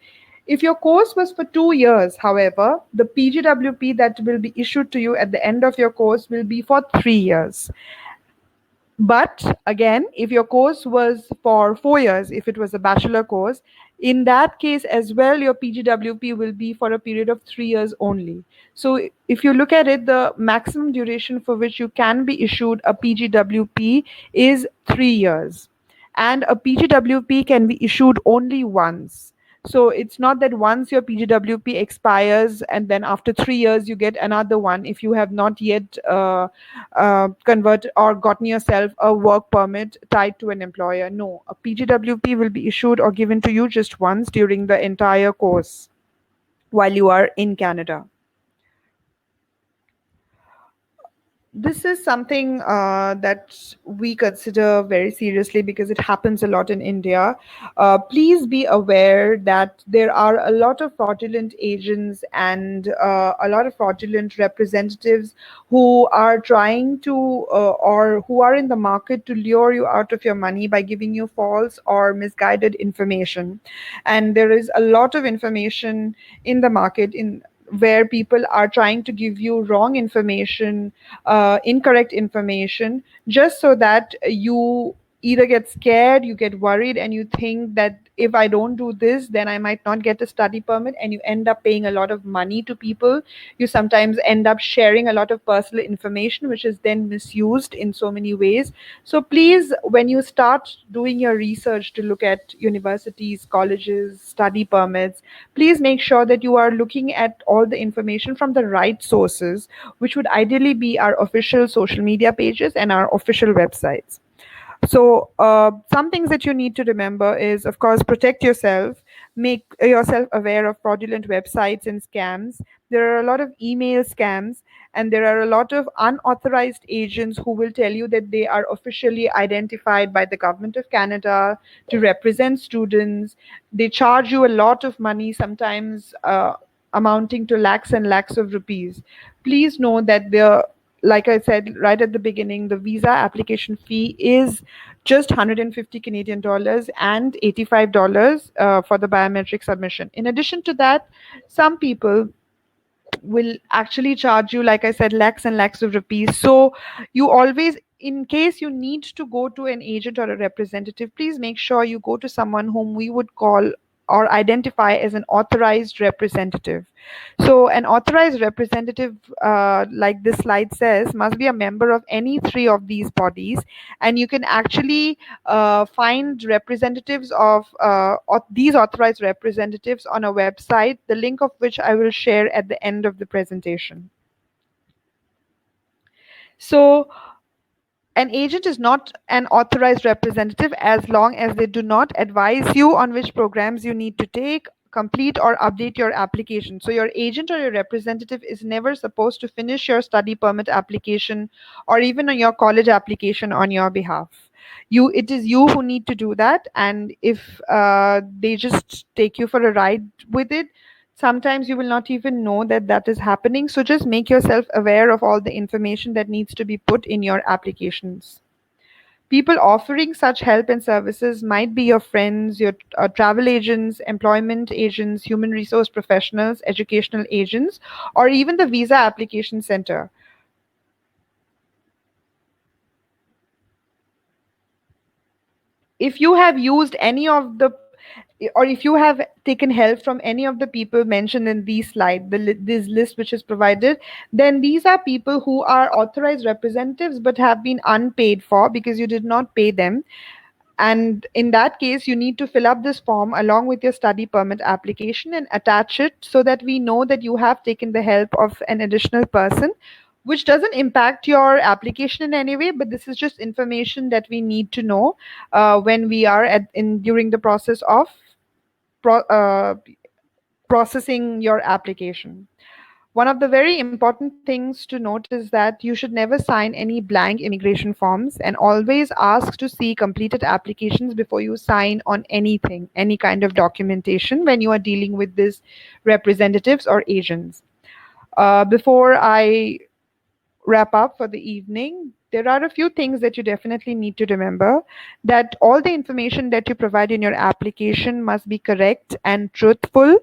If your course was for 2 years, however, the PGWP that will be issued to you at the end of your course will be for 3 years. But again, if your course was for 4 years, if it was a bachelor course, in that case as well, your PGWP will be for a period of 3 years only. So if you look at it, the maximum duration for which you can be issued a PGWP is 3 years. And a PGWP can be issued only once. So it's not that once your PGWP expires and then after 3 years you get another one if you have not yet converted or gotten yourself a work permit tied to an employer. No, a PGWP will be issued or given to you just once during the entire course while you are in Canada. This is something that we consider very seriously because it happens a lot in India. Please be aware that there are a lot of fraudulent agents and a lot of fraudulent representatives who are trying to or who are in the market to lure you out of your money by giving you false or misguided information. And there is a lot of information in the market where people are trying to give you wrong information, incorrect information, just so that you either get scared, you get worried, and you think that if I don't do this, then I might not get a study permit, and you end up paying a lot of money to people. You sometimes end up sharing a lot of personal information, which is then misused in so many ways. So please, when you start doing your research to look at universities, colleges, study permits, please make sure that you are looking at all the information from the right sources, which would ideally be our official social media pages and our official websites. So some things that you need to remember is, of course, protect yourself, make yourself aware of fraudulent websites and scams. There are a lot of email scams, and there are a lot of unauthorized agents who will tell you that they are officially identified by the government of Canada to represent students. They charge you a lot of money, sometimes amounting to lakhs and lakhs of rupees. Please know that like I said right at the beginning, the visa application fee is just 150 Canadian dollars and $85 for the biometric submission. In addition to that, some people will actually charge you, like I said, lakhs and lakhs of rupees. So you always, in case you need to go to an agent or a representative, please make sure you go to someone whom we would call or identify as an authorized representative. So an authorized representative, like this slide says, must be a member of any three of these bodies, and you can actually find representatives of these authorized representatives on a website, the link of which I will share at the end of the presentation. So an agent is not an authorized representative as long as they do not advise you on which programs you need to take, complete, or update your application. So your agent or your representative is never supposed to finish your study permit application or even on your college application on your behalf. It is you who need to do that, and if they just take you for a ride with it, sometimes you will not even know that that is happening. So just make yourself aware of all the information that needs to be put in your applications. People offering such help and services might be your friends, your travel agents, employment agents, human resource professionals, educational agents, or even the visa application center. If you have used any of the, or if you have taken help from any of the people mentioned in these slides, this list which is provided, then these are people who are authorized representatives but have been unpaid for because you did not pay them. And in that case, you need to fill up this form along with your study permit application and attach it so that we know that you have taken the help of an additional person, which doesn't impact your application in any way, but this is just information that we need to know when we are during the process of processing your application. One of the very important things to note is that you should never sign any blank immigration forms and always ask to see completed applications before you sign on anything, any kind of documentation when you are dealing with these representatives or agents. Before I wrap up for the evening, there are a few things that you definitely need to remember. That all the information that you provide in your application must be correct and truthful.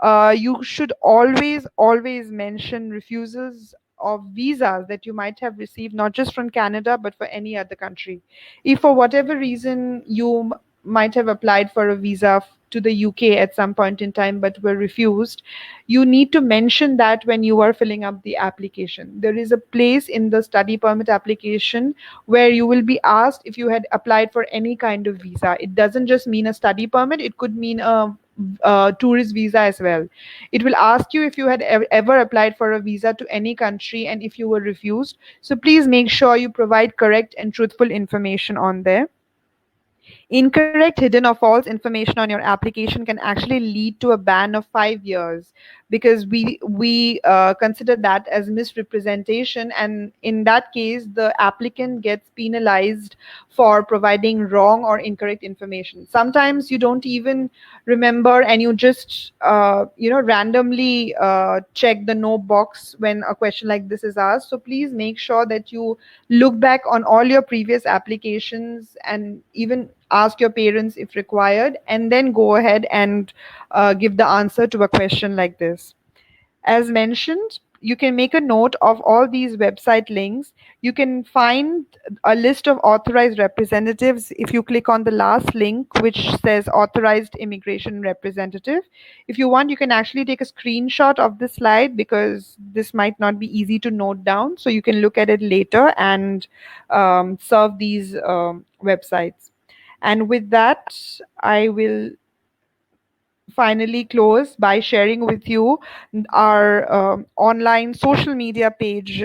You should always mention refusals of visas that you might have received, not just from Canada, but for any other country. If for whatever reason you might have applied for a visa to the UK at some point in time but were refused, you need to mention that when you are filling up the application. There is a place in the study permit application where you will be asked if you had applied for any kind of visa. It doesn't just mean a study permit, it could mean a tourist visa as well. It will ask you if you had ever applied for a visa to any country and if you were refused. So please make sure you provide correct and truthful information on there. Incorrect, hidden, or false information on your application can actually lead to a ban of 5 years, because we consider that as misrepresentation, and in that case the applicant gets penalized for providing wrong or incorrect information. Sometimes you don't even remember and you just randomly check the no box when a question like this is asked. So please make sure that you look back on all your previous applications and even ask your parents if required, and then go ahead and give the answer to a question like this. As mentioned, you can make a note of all these website links. You can find a list of authorized representatives if you click on the last link, which says Authorized Immigration Representative. If you want, you can actually take a screenshot of this slide because this might not be easy to note down. So you can look at it later and serve these websites. And with that, I will finally close by sharing with you our online social media page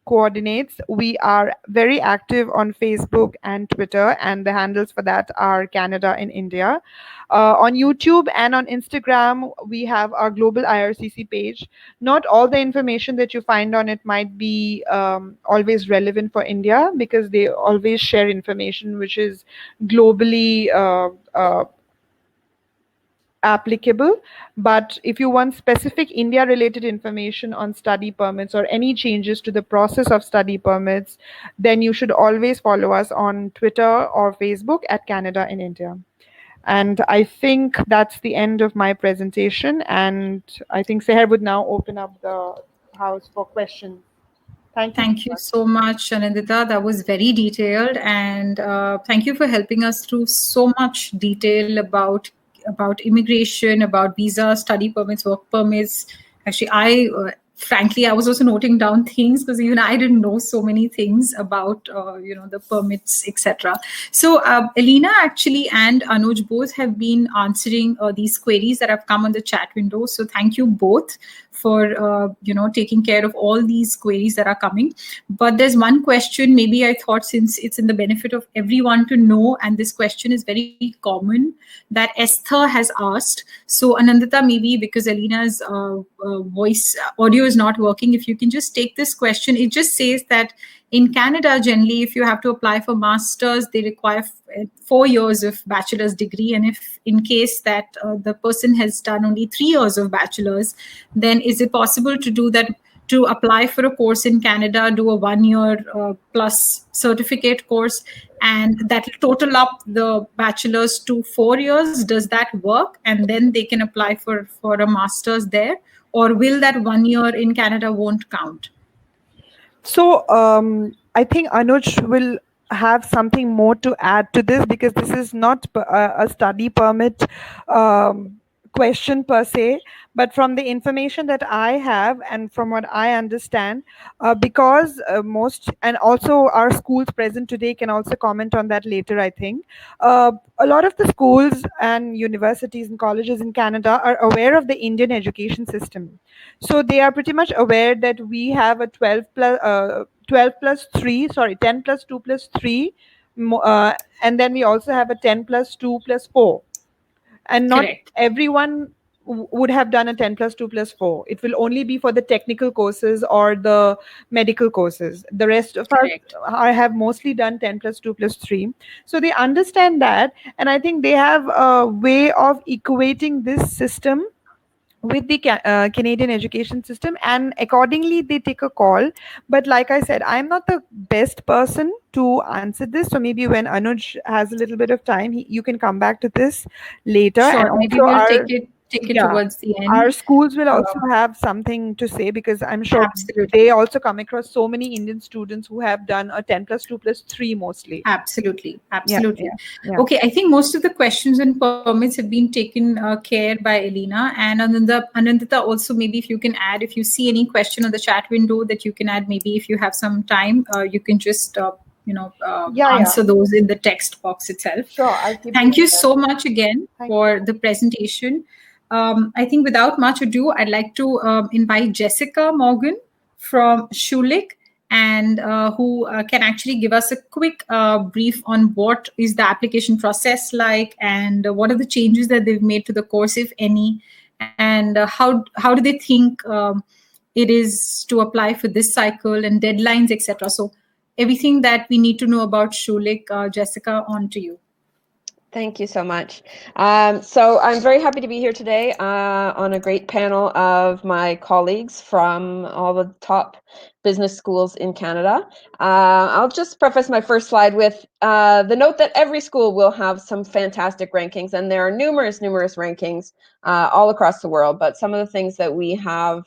coordinates. We are very active on Facebook and Twitter, and the handles for that are Canada and India. On YouTube and on Instagram, we have our global IRCC page. Not all the information that you find on it might be always relevant for India, because they always share information which is globally applicable. But if you want specific India related information on study permits or any changes to the process of study permits, then you should always follow us on Twitter or Facebook at Canada in India. And I think that's the end of my presentation, and I think Seher would now open up the house for questions. Thank you so much, Anindita. That was very detailed, and thank you for helping us through so much detail about immigration, about visa, study permits, work permits. Actually, frankly, I was also noting down things because even I didn't know so many things about, the permits, etc. So Elena actually and Anuj both have been answering these queries that have come on the chat window. So thank you both for taking care of all these queries that are coming. But there's one question, maybe I thought, since it's in the benefit of everyone to know, and this question is very common, that Esther has asked. So Anandita, maybe because Alina's voice audio is not working, if you can just take this question. It just says that in Canada, generally, if you have to apply for masters, they require 4 years of bachelor's degree. And if in case that the person has done only 3 years of bachelor's, then is it possible to do that, to apply for a course in Canada, do a 1 year plus certificate course, and that will total up the bachelor's to 4 years? Does that work? And then they can apply for a master's there? Or will that 1 year in Canada won't count? So I think Anuj will have something more to add to this, because this is not a study permit question per se, but from the information that I have and from what I understand, because most, and also our schools present today can also comment on that later, I think. A lot of the schools and universities and colleges in Canada are aware of the Indian education system. So they are pretty much aware that we have a 10 plus 2 plus 3, and then we also have a 10 plus 2 plus 4. And not Correct. everyone would have done a 10 plus 2 plus 4. It will only be for the technical courses or the medical courses. The rest of Correct. us have mostly done 10 plus 2 plus 3. So they understand that. And I think they have a way of equating this system with the Canadian education system, and accordingly they take a call. But like I said, I'm not the best person to answer this, so maybe when Anuj has a little bit of time, you can come back to this later. Sure, And maybe also we'll take it towards the end. our schools will also have something to say, because I'm sure Absolutely. they also come across so many Indian students who have done a 10 plus 2 plus 3 mostly. Absolutely. Yeah. Okay, I think most of the questions and permits have been taken care by Elena. And Anandita, also, maybe if you can add, if you see any question on the chat window that you can add, maybe if you have some time, you can just answer those in the text box itself. Sure, I'll keep Thank you doing that. so much again for the presentation. I think without much ado, I'd like to invite Jessica Morgan from Schulich, and who can actually give us a quick brief on what is the application process like, and what are the changes that they've made to the course, if any, and how do they think it is to apply for this cycle, and deadlines, etc. So everything that we need to know about Schulich, Jessica, on to you. Thank you so much. So I'm very happy to be here today on a great panel of my colleagues from all the top business schools in Canada. I'll just preface my first slide with the note that every school will have some fantastic rankings, and there are numerous rankings all across the world. But some of the things that we have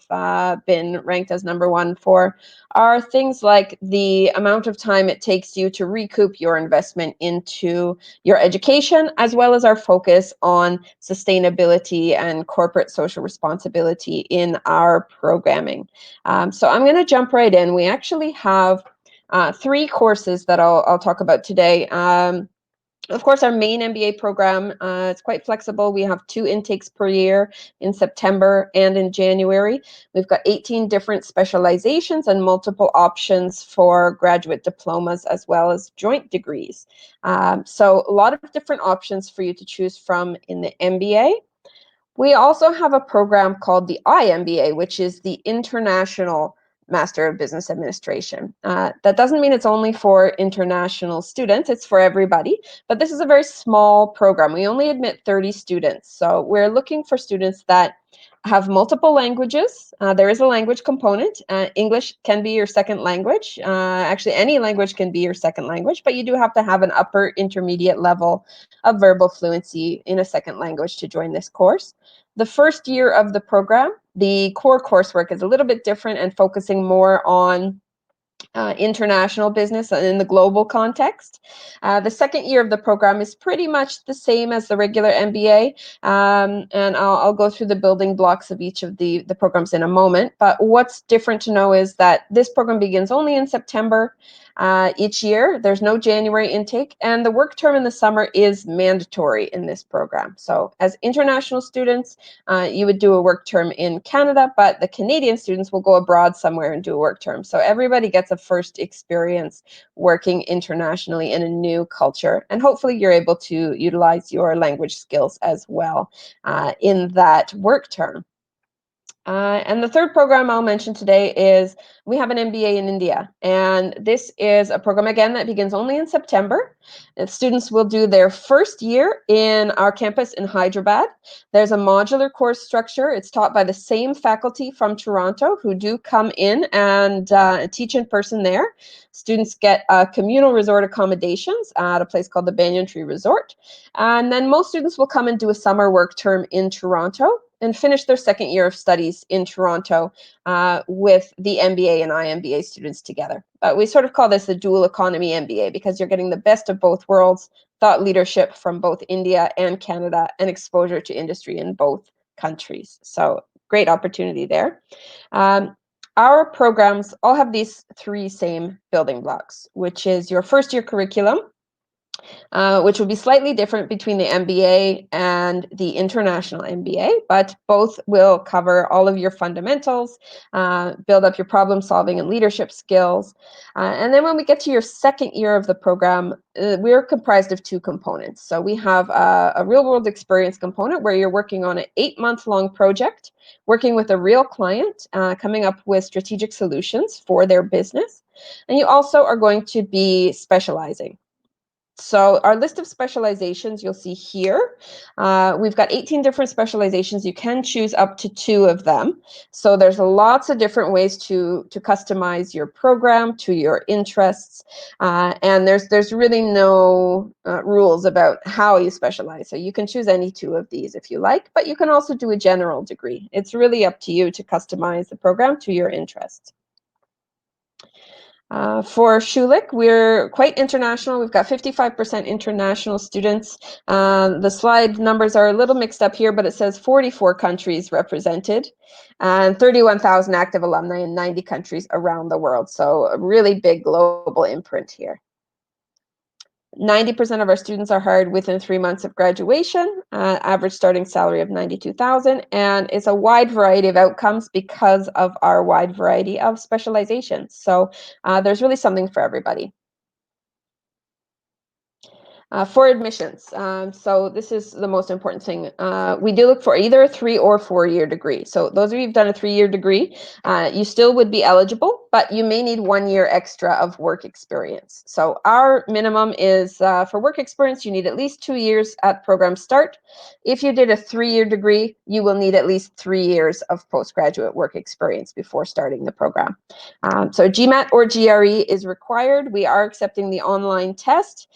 been ranked as #1 for are things like the amount of time it takes you to recoup your investment into your education, as well as our focus on sustainability and corporate social responsibility in our programming. So I'm going to jump right in. We actually have 3 courses that I'll talk about today. Of course, our main MBA program, it's quite flexible. We have 2 intakes per year in September and in January. We've got 18 different specializations and multiple options for graduate diplomas as well as joint degrees. So a lot of different options for you to choose from in the MBA. We also have a program called the IMBA, which is the International Master of Business Administration. That doesn't mean it's only for international students, it's for everybody, but this is a very small program. We only admit 30 students. So we're looking for students that have multiple languages. There is a language component. English can be your second language. Actually, any language can be your second language, but you do have to have an upper intermediate level of verbal fluency in a second language to join this course. The first year of the program, the core coursework is a little bit different and focusing more on international business in the global context. The second year of the program is pretty much the same as the regular MBA, and I'll go through the building blocks of each of the programs in a moment. But what's different to know is that this program begins only in September, each year. There's no January intake, and the work term in the summer is mandatory in this program. So as international students, you would do a work term in Canada, but the Canadian students will go abroad somewhere and do a work term. So everybody gets a first experience working internationally in a new culture, and hopefully you're able to utilize your language skills as well in that work term. And the third program I'll mention today is we have an MBA in India. And this is a program, again, that begins only in September. And students will do their first year in our campus in Hyderabad. There's a modular course structure. It's taught by the same faculty from Toronto who do come in and teach in person there. Students get communal resort accommodations at a place called the Banyan Tree Resort. And then most students will come and do a summer work term in Toronto and finish their second year of studies in Toronto with the MBA and IMBA students together. We sort of call this the dual economy MBA because you're getting the best of both worlds, thought leadership from both India and Canada, and exposure to industry in both countries. So great opportunity there. Our programs all have these three same building blocks, which is your first year curriculum, which will be slightly different between the MBA and the international MBA, but both will cover all of your fundamentals, build up your problem solving and leadership skills. And then when we get to your second year of the program, we're comprised of two components. So we have a real world experience component where you're working on an 8-month-long project, working with a real client, coming up with strategic solutions for their business. And you also are going to be specializing. So our list of specializations you'll see here. We've got 18 different specializations. You can choose up to 2 of them. So there's lots of different ways to customize your program to your interests. And there's really no rules about how you specialize. So you can choose any 2 of these if you like, but you can also do a general degree. It's really up to you to customize the program to your interests. For Schulich, we're quite international. We've got 55% international students. The slide numbers are a little mixed up here, but it says 44 countries represented and 31,000 active alumni in 90 countries around the world. So a really big global imprint here. 90% of our students are hired within 3 months of graduation, average starting salary of $92,000, and it's a wide variety of outcomes because of our wide variety of specializations. So there's really something for everybody. For admissions, so this is the most important thing. We do look for either a 3 or 4-year degree. So those of you who've done a 3-year degree, you still would be eligible, but you may need 1 year extra of work experience. So our minimum is for work experience, you need at least 2 years at program start. If you did a 3-year degree, you will need at least 3 years of postgraduate work experience before starting the program. So GMAT or GRE is required. We are accepting the online test.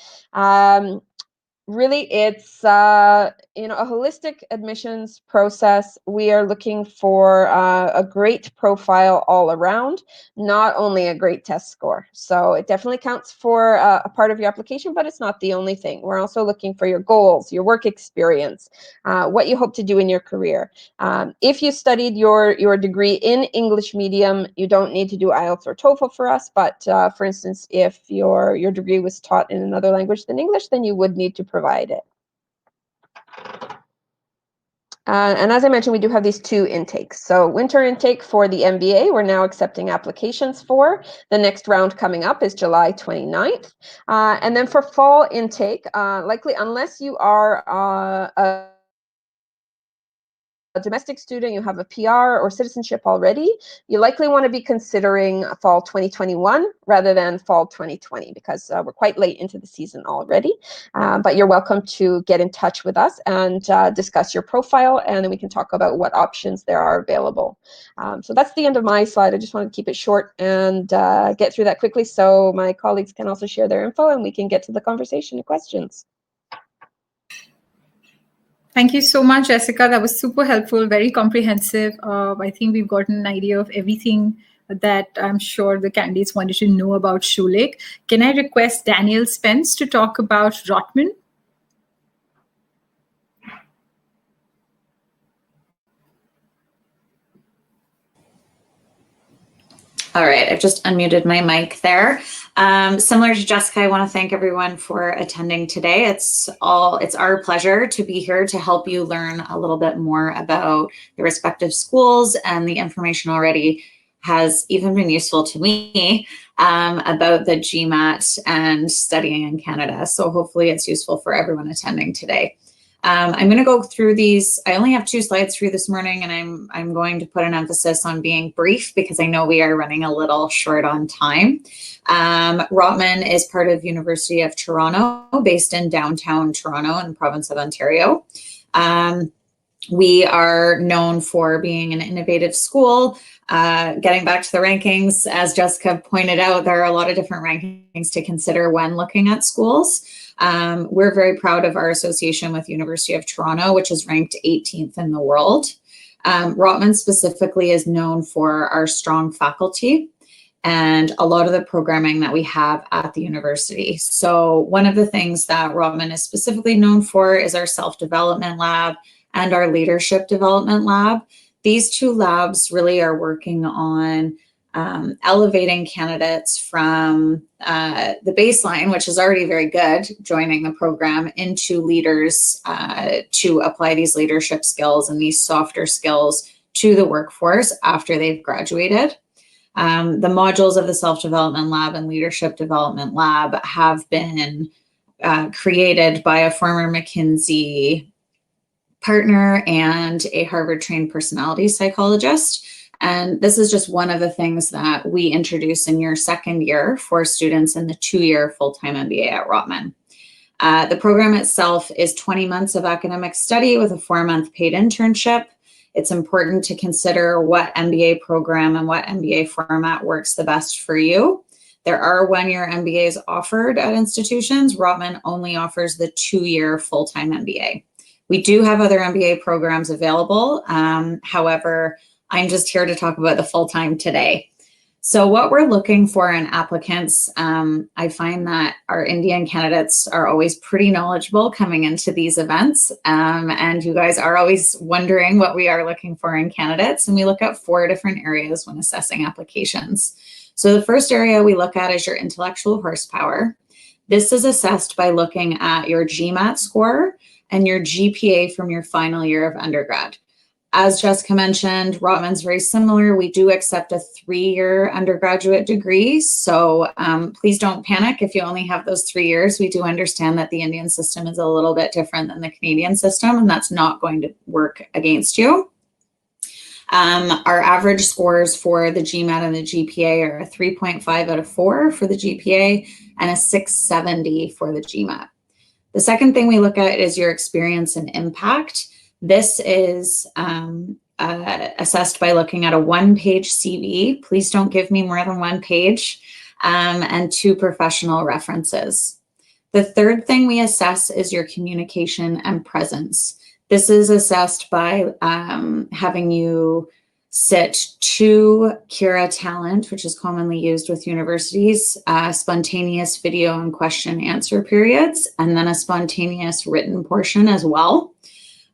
Really, it's a holistic admissions process. We are looking for a great profile all around, not only a great test score. So it definitely counts for a part of your application, but it's not the only thing. We're also looking for your goals, your work experience, what you hope to do in your career. If you studied your degree in English medium, you don't need to do IELTS or TOEFL for us. But for instance, if your degree was taught in another language than English, then you would need to provide it. And as I mentioned, we do have these 2 intakes. So winter intake for the MBA, we're now accepting applications for. The next round coming up is July 29th. And then for fall intake, likely unless you are a domestic student, you have a PR or citizenship already, you likely want to be considering fall 2021 rather than fall 2020 because we're quite late into the season already. But you're welcome to get in touch with us and discuss your profile, and then we can talk about what options there are available. So that's the end of my slide. I just wanted to keep it short and get through that quickly so my colleagues can also share their info and we can get to the conversation and questions. Thank you so much, Jessica. That was super helpful, very comprehensive. I think we've gotten an idea of everything that I'm sure the candidates wanted to know about Schulich. Can I request Daniel Spence to talk about Rotman? All right, I've just unmuted my mic there. Similar to Jessica, I want to thank everyone for attending today. It's our pleasure to be here to help you learn a little bit more about the respective schools, and the information already has even been useful to me about the GMAT and studying in Canada. So hopefully it's useful for everyone attending today. I'm going to go through these. I only have 2 slides for you this morning, and I'm going to put an emphasis on being brief because I know we are running a little short on time. Rotman is part of University of Toronto, based in downtown Toronto in the province of Ontario. We are known for being an innovative school. Getting back to the rankings, as Jessica pointed out, there are a lot of different rankings to consider when looking at schools. We're very proud of our association with University of Toronto, which is ranked 18th in the world. Rotman specifically is known for our strong faculty and a lot of the programming that we have at the university. So one of the things that Rotman is specifically known for is our self-development lab and our leadership development lab. These 2 labs really are working on elevating candidates from the baseline, which is already very good, joining the program, into leaders to apply these leadership skills and these softer skills to the workforce after they've graduated. The modules of the self-development lab and leadership development lab have been created by a former McKinsey partner and a Harvard-trained personality psychologist. And this is just one of the things that we introduce in your second year for students in the 2-year full-time MBA at Rotman. The program itself is 20 months of academic study with a 4-month paid internship. It's important to consider what MBA program and what MBA format works the best for you. There are 1-year MBAs offered at institutions. Rotman only offers the 2-year full-time MBA. We do have other MBA programs available. However, I'm just here to talk about the full-time today. So what we're looking for in applicants, I find that our Indian candidates are always pretty knowledgeable coming into these events. And you guys are always wondering what we are looking for in candidates. And we look at 4 different areas when assessing applications. So the first area we look at is your intellectual horsepower. This is assessed by looking at your GMAT score and your GPA from your final year of undergrad. As Jessica mentioned, Rotman's very similar. We do accept a 3-year undergraduate degree. So please don't panic if you only have those 3 years. We do understand that the Indian system is a little bit different than the Canadian system, and that's not going to work against you. Our average scores for the GMAT and the GPA are a 3.5 out of 4 for the GPA and a 670 for the GMAT. The second thing we look at is your experience and impact. This is assessed by looking at a 1-page CV. Please don't give me more than 1 page, and 2 professional references. The third thing we assess is your communication and presence. This is assessed by having you sit 2 Kira talent, which is commonly used with universities, spontaneous video and question answer periods, and then a spontaneous written portion as well.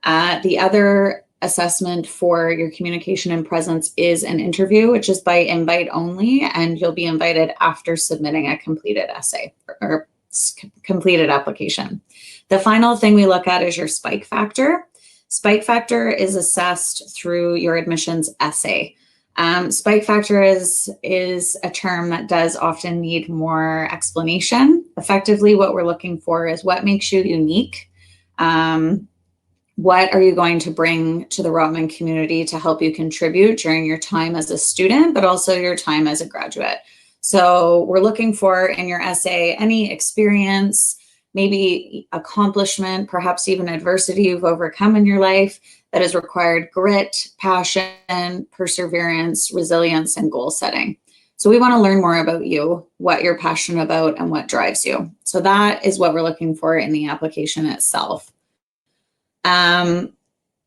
The other assessment for your communication and presence is an interview, which is by invite only, and you'll be invited after submitting a completed essay or completed application. The final thing we look at is your spike factor. Spike factor is assessed through your admissions essay. Spike factor is a term that does often need more explanation. Effectively, what we're looking for is what makes you unique. What are you going to bring to the Rotman community to help you contribute during your time as a student, but also your time as a graduate? So we're looking for in your essay any experience, maybe accomplishment, perhaps even adversity you've overcome in your life that has required grit, passion, perseverance, resilience, and goal setting. So we want to learn more about you, what you're passionate about, and what drives you. So that is what we're looking for in the application itself.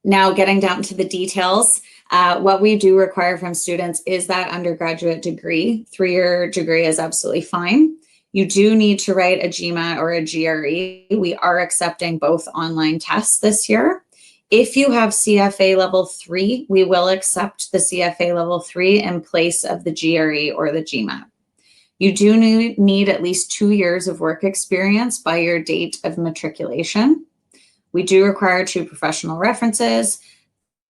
Now getting down to the details, what we do require from students is that undergraduate degree. 3-year degree is absolutely fine. You do need to write a GMAT or a GRE. We are accepting both online tests this year. If you have CFA level 3, we will accept the CFA level 3 in place of the GRE or the GMAT. You do need at least 2 years of work experience by your date of matriculation. We do require 2 professional references,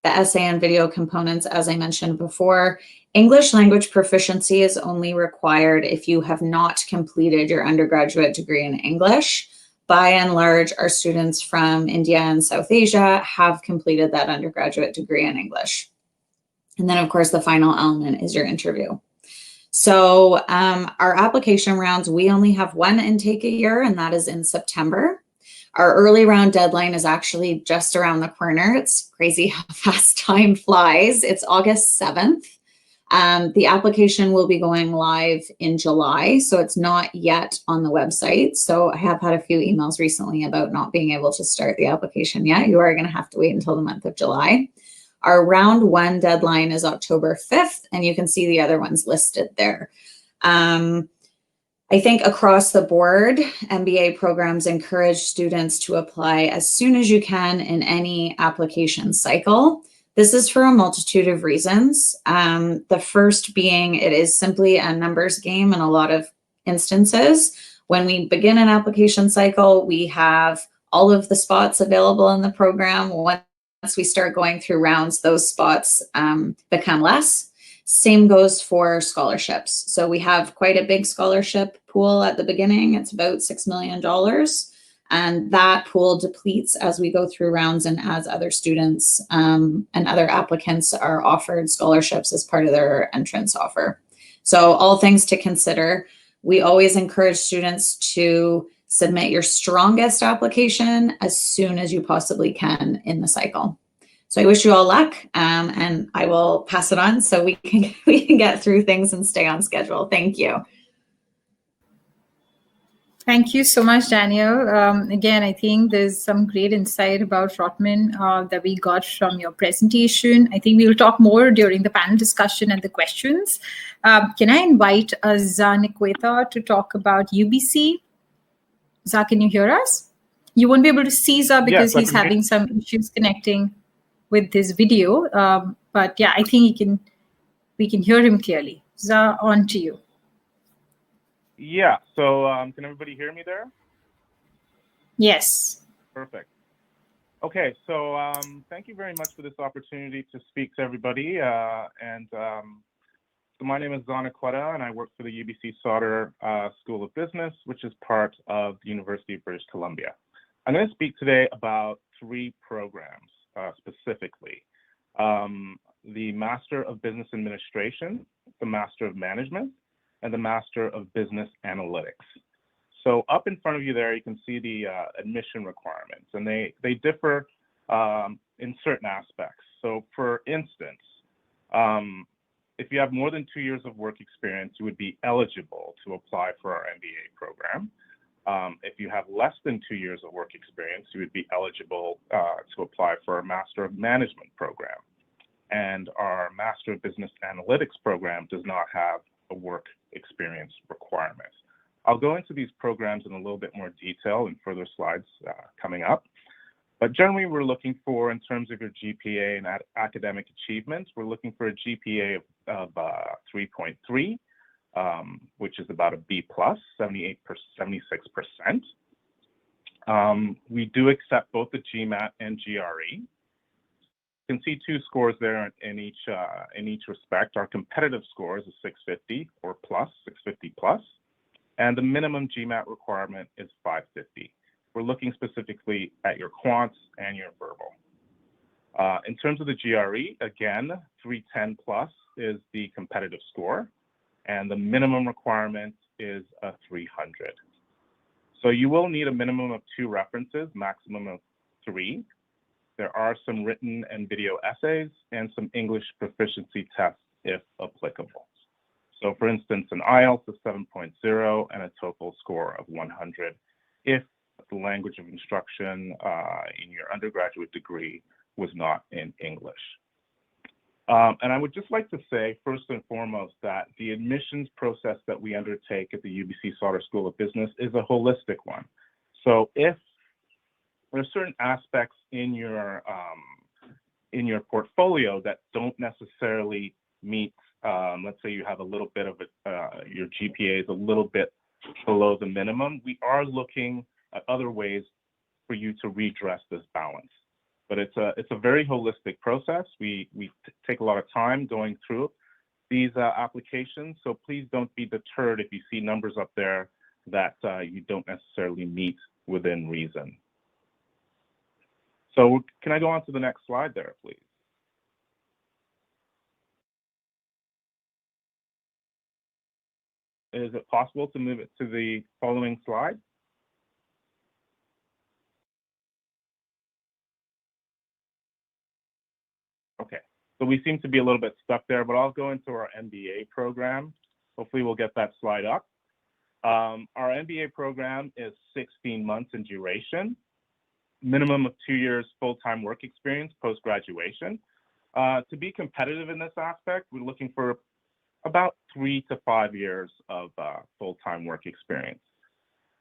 the essay and video components, as I mentioned before. English language proficiency is only required if you have not completed your undergraduate degree in English. By and large, our students from India and South Asia have completed that undergraduate degree in English. And then, of course, the final element is your interview. So our application rounds, we only have 1 intake a year, and that is in September. Our early round deadline is actually just around the corner. It's crazy how fast time flies. It's August 7th. The application will be going live in July, so it's not yet on the website. So I have had a few emails recently about not being able to start the application yet. You are going to have to wait until the month of July. Our round 1 deadline is October 5th, and you can see the other ones listed there. I think across the board, MBA programs encourage students to apply as soon as you can in any application cycle. This is for a multitude of reasons. The first being it is simply a numbers game in a lot of instances. When we begin an application cycle, we have all of the spots available in the program. Once we start going through rounds, those spots become less. Same goes for scholarships. So we have quite a big scholarship pool at the beginning. It's about $6 million. And that pool depletes as we go through rounds and as other students and other applicants are offered scholarships as part of their entrance offer. So all things to consider. We always encourage students to submit your strongest application as soon as you possibly can in the cycle. So I wish you all luck, and I will pass it on so we can get through things and stay on schedule. Thank you. Thank you so much, Daniel. Again, I think there's some great insight about Rotman that we got from your presentation. I think we will talk more during the panel discussion and the questions. Can I invite Zah Nikweta to talk about UBC? Zah, can you hear us? You won't be able to see Zah because he's having some issues connecting with this video. But yeah, I think we can hear him clearly. Zah, on to you. Yeah, so can everybody hear me there? Yes. Perfect. Okay, so thank you very much for this opportunity to speak to everybody. So my name is Zah Nikweta, and I work for the UBC Sauder School of Business, which is part of the University of British Columbia. I'm going to speak today about 3 programs specifically. The Master of Business Administration, the Master of Management, and the Master of Business Analytics. So up in front of you there, you can see the admission requirements, and they differ in certain aspects. So for instance, if you have more than 2 years of work experience, you would be eligible to apply for our MBA program. If you have less than 2 years of work experience, you would be eligible to apply for our Master of Management program. And our Master of Business Analytics program does not have a work experience requirement. I'll go into these programs in a little bit more detail in further slides coming up. But generally, we're looking for, in terms of your GPA and academic achievements, we're looking for a GPA of 3.3, which is about a B+, 76%. We do accept both the GMAT and GRE. You can see 2 scores there in each respect. Our competitive score is a 650 or plus, 650 plus, and the minimum GMAT requirement is 550. We're looking specifically at your quants and your verbal. In terms of the GRE, again, 310 plus is the competitive score, and the minimum requirement is a 300. So you will need a minimum of 2 references, maximum of 3. There are some written and video essays and some English proficiency tests if applicable. So for instance, an IELTS of 7.0 and a TOEFL score of 100 if the language of instruction in your undergraduate degree was not in English. And I would just like to say, first and foremost, that the admissions process that we undertake at the UBC Sauder School of Business is a holistic one. So if there are certain aspects in your portfolio that don't necessarily meet. Let's say you have a little bit of your GPA is a little bit below the minimum. We are looking at other ways for you to redress this balance. But it's a very holistic process. We take a lot of time going through these applications. So please don't be deterred if you see numbers up there that you don't necessarily meet within reason. So can I go on to the next slide there, please? Is it possible to move it to the following slide? Okay, so we seem to be a little bit stuck there, but I'll go into our MBA program. Hopefully we'll get that slide up. Our MBA program is 16 months in duration, minimum of 2 years full-time work experience post-graduation. To be competitive in this aspect, we're looking for about 3 to 5 years of full-time work experience.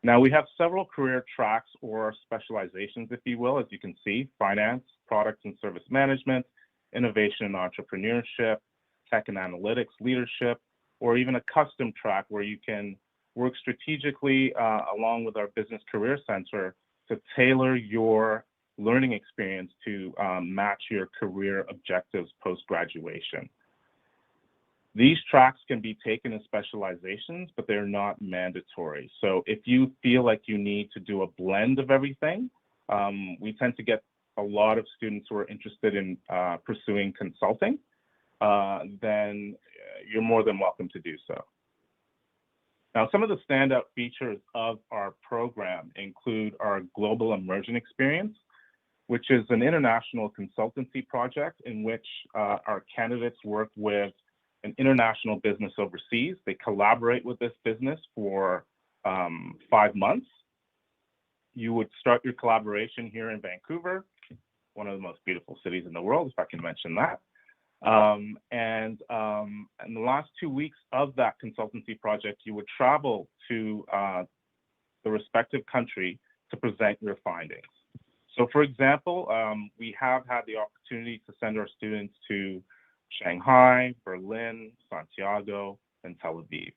Now, we have several career tracks or specializations, if you will, as you can see: finance, product and service management, innovation and entrepreneurship, tech and analytics, leadership, or even a custom track where you can work strategically along with our Business Career Center to tailor your learning experience to match your career objectives post-graduation. These tracks can be taken as specializations, but they're not mandatory. So if you feel like you need to do a blend of everything, we tend to get a lot of students who are interested in pursuing consulting, then you're more than welcome to do so. Now, some of the standout features of our program include our Global Immersion Experience, which is an international consultancy project in which our candidates work with an international business overseas. They collaborate with this business for 5 months. You would start your collaboration here in Vancouver, one of the most beautiful cities in the world, if I can mention that. And in the last 2 weeks of that consultancy project, you would travel to the respective country to present your findings. So for example, we have had the opportunity to send our students to Shanghai, Berlin, Santiago, and Tel Aviv.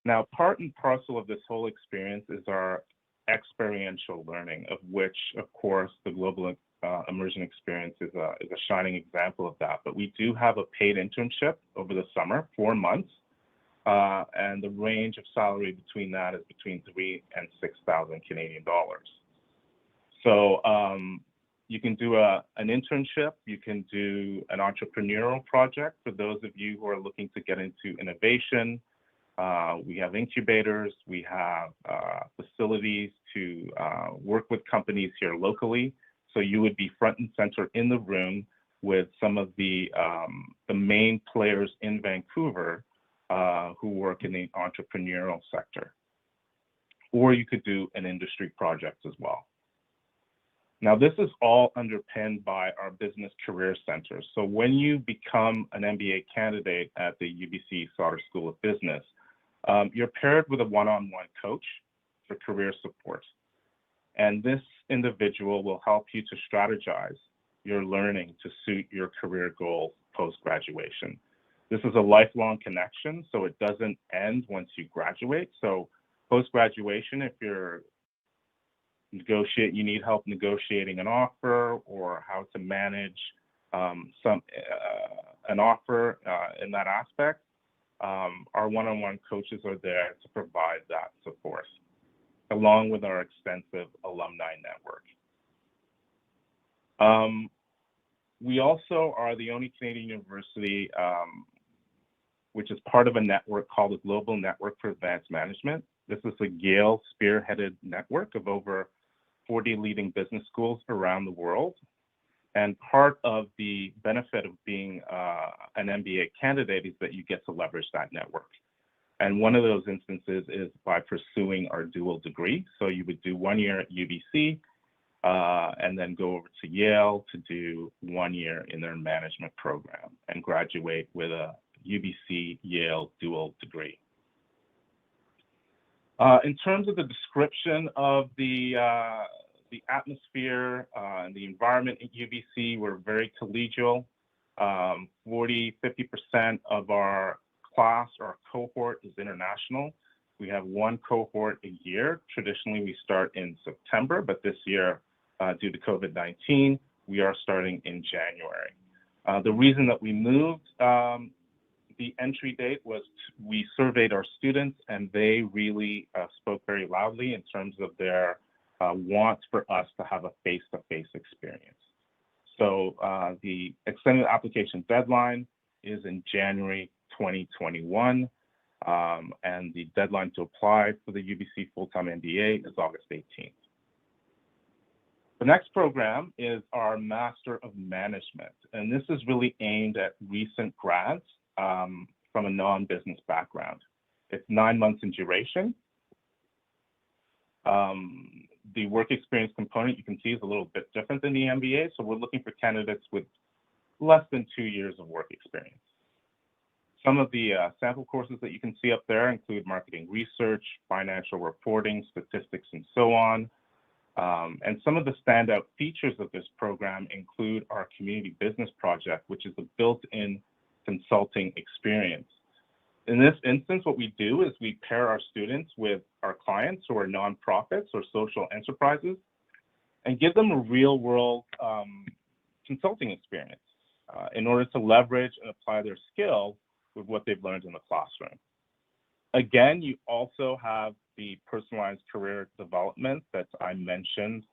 Now, part and parcel of this whole experience is our experiential learning, of which, of course, the Global Immersion Experience is a shining example of that. But we do have a paid internship over the summer, 4 months, and the range of salary between that is between 3,000 and 6,000 Canadian dollars. So you can do an internship, you can do an entrepreneurial project for those of you who are looking to get into innovation. We have incubators, we have facilities to work with companies here locally. So you would be front and center in the room with some of the main players in Vancouver who work in the entrepreneurial sector. Or you could do an industry project as well. Now, this is all underpinned by our Business Career Center. So when you become an MBA candidate at the UBC Schulich School of Business, you're paired with a one-on-one coach for career support. And this individual will help you to strategize your learning to suit your career goals post-graduation. This is a lifelong connection, so it doesn't end once you graduate. So post-graduation, if you're you need help negotiating an offer or how to manage an offer in that aspect, our one-on-one coaches are there to provide that support, along with our extensive alumni network. We also are the only Canadian university which is part of a network called the Global Network for Advanced Management. This is a Yale spearheaded network of over 40 leading business schools around the world. And part of the benefit of being an MBA candidate is that you get to leverage that network. And one of those instances is by pursuing our dual degree. So you would do 1 year at UBC and then go over to Yale to do 1 year in their management program and graduate with a UBC Yale dual degree. In terms of the description of the atmosphere and the environment at UBC, we're very collegial. 40–50% of our class or cohort is international. We have one cohort a year. Traditionally, we start in September, but this year, due to COVID-19, we are starting in January. The reason that we moved the entry date was we surveyed our students, and they really spoke very loudly in terms of their want for us to have a face-to-face experience. So the extended application deadline is in January 2021, and the deadline to apply for the UBC full-time MBA is August 18th. The next program is our Master of Management, and this is really aimed at recent grads from a non-business background. It's 9 months in duration. The work experience component you can see is a little bit different than the MBA, so we're looking for candidates with less than 2 years of work experience. Some of the sample courses that you can see up there include marketing research, financial reporting, statistics, and so on. And some of the standout features of this program include our community business project, which is a built-in consulting experience. In this instance, what we do is we pair our students with our clients who are nonprofits or social enterprises and give them a real-world consulting experience in order to leverage and apply their skills with what they've learned in the classroom. Again, you also have the personalized career development that I mentioned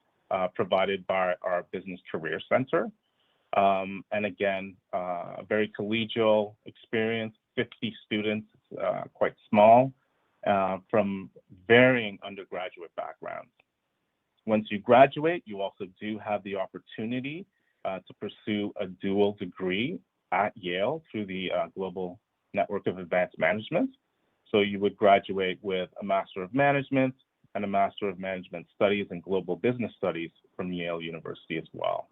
provided by our Business Career Center. And again, a very collegial experience, 50 students, quite small, from varying undergraduate backgrounds. Once you graduate, you also do have the opportunity to pursue a dual degree at Yale through the Global Network of Advanced Management. So you would graduate with a Master of Management and a Master of Management Studies and Global Business Studies from Yale University as well.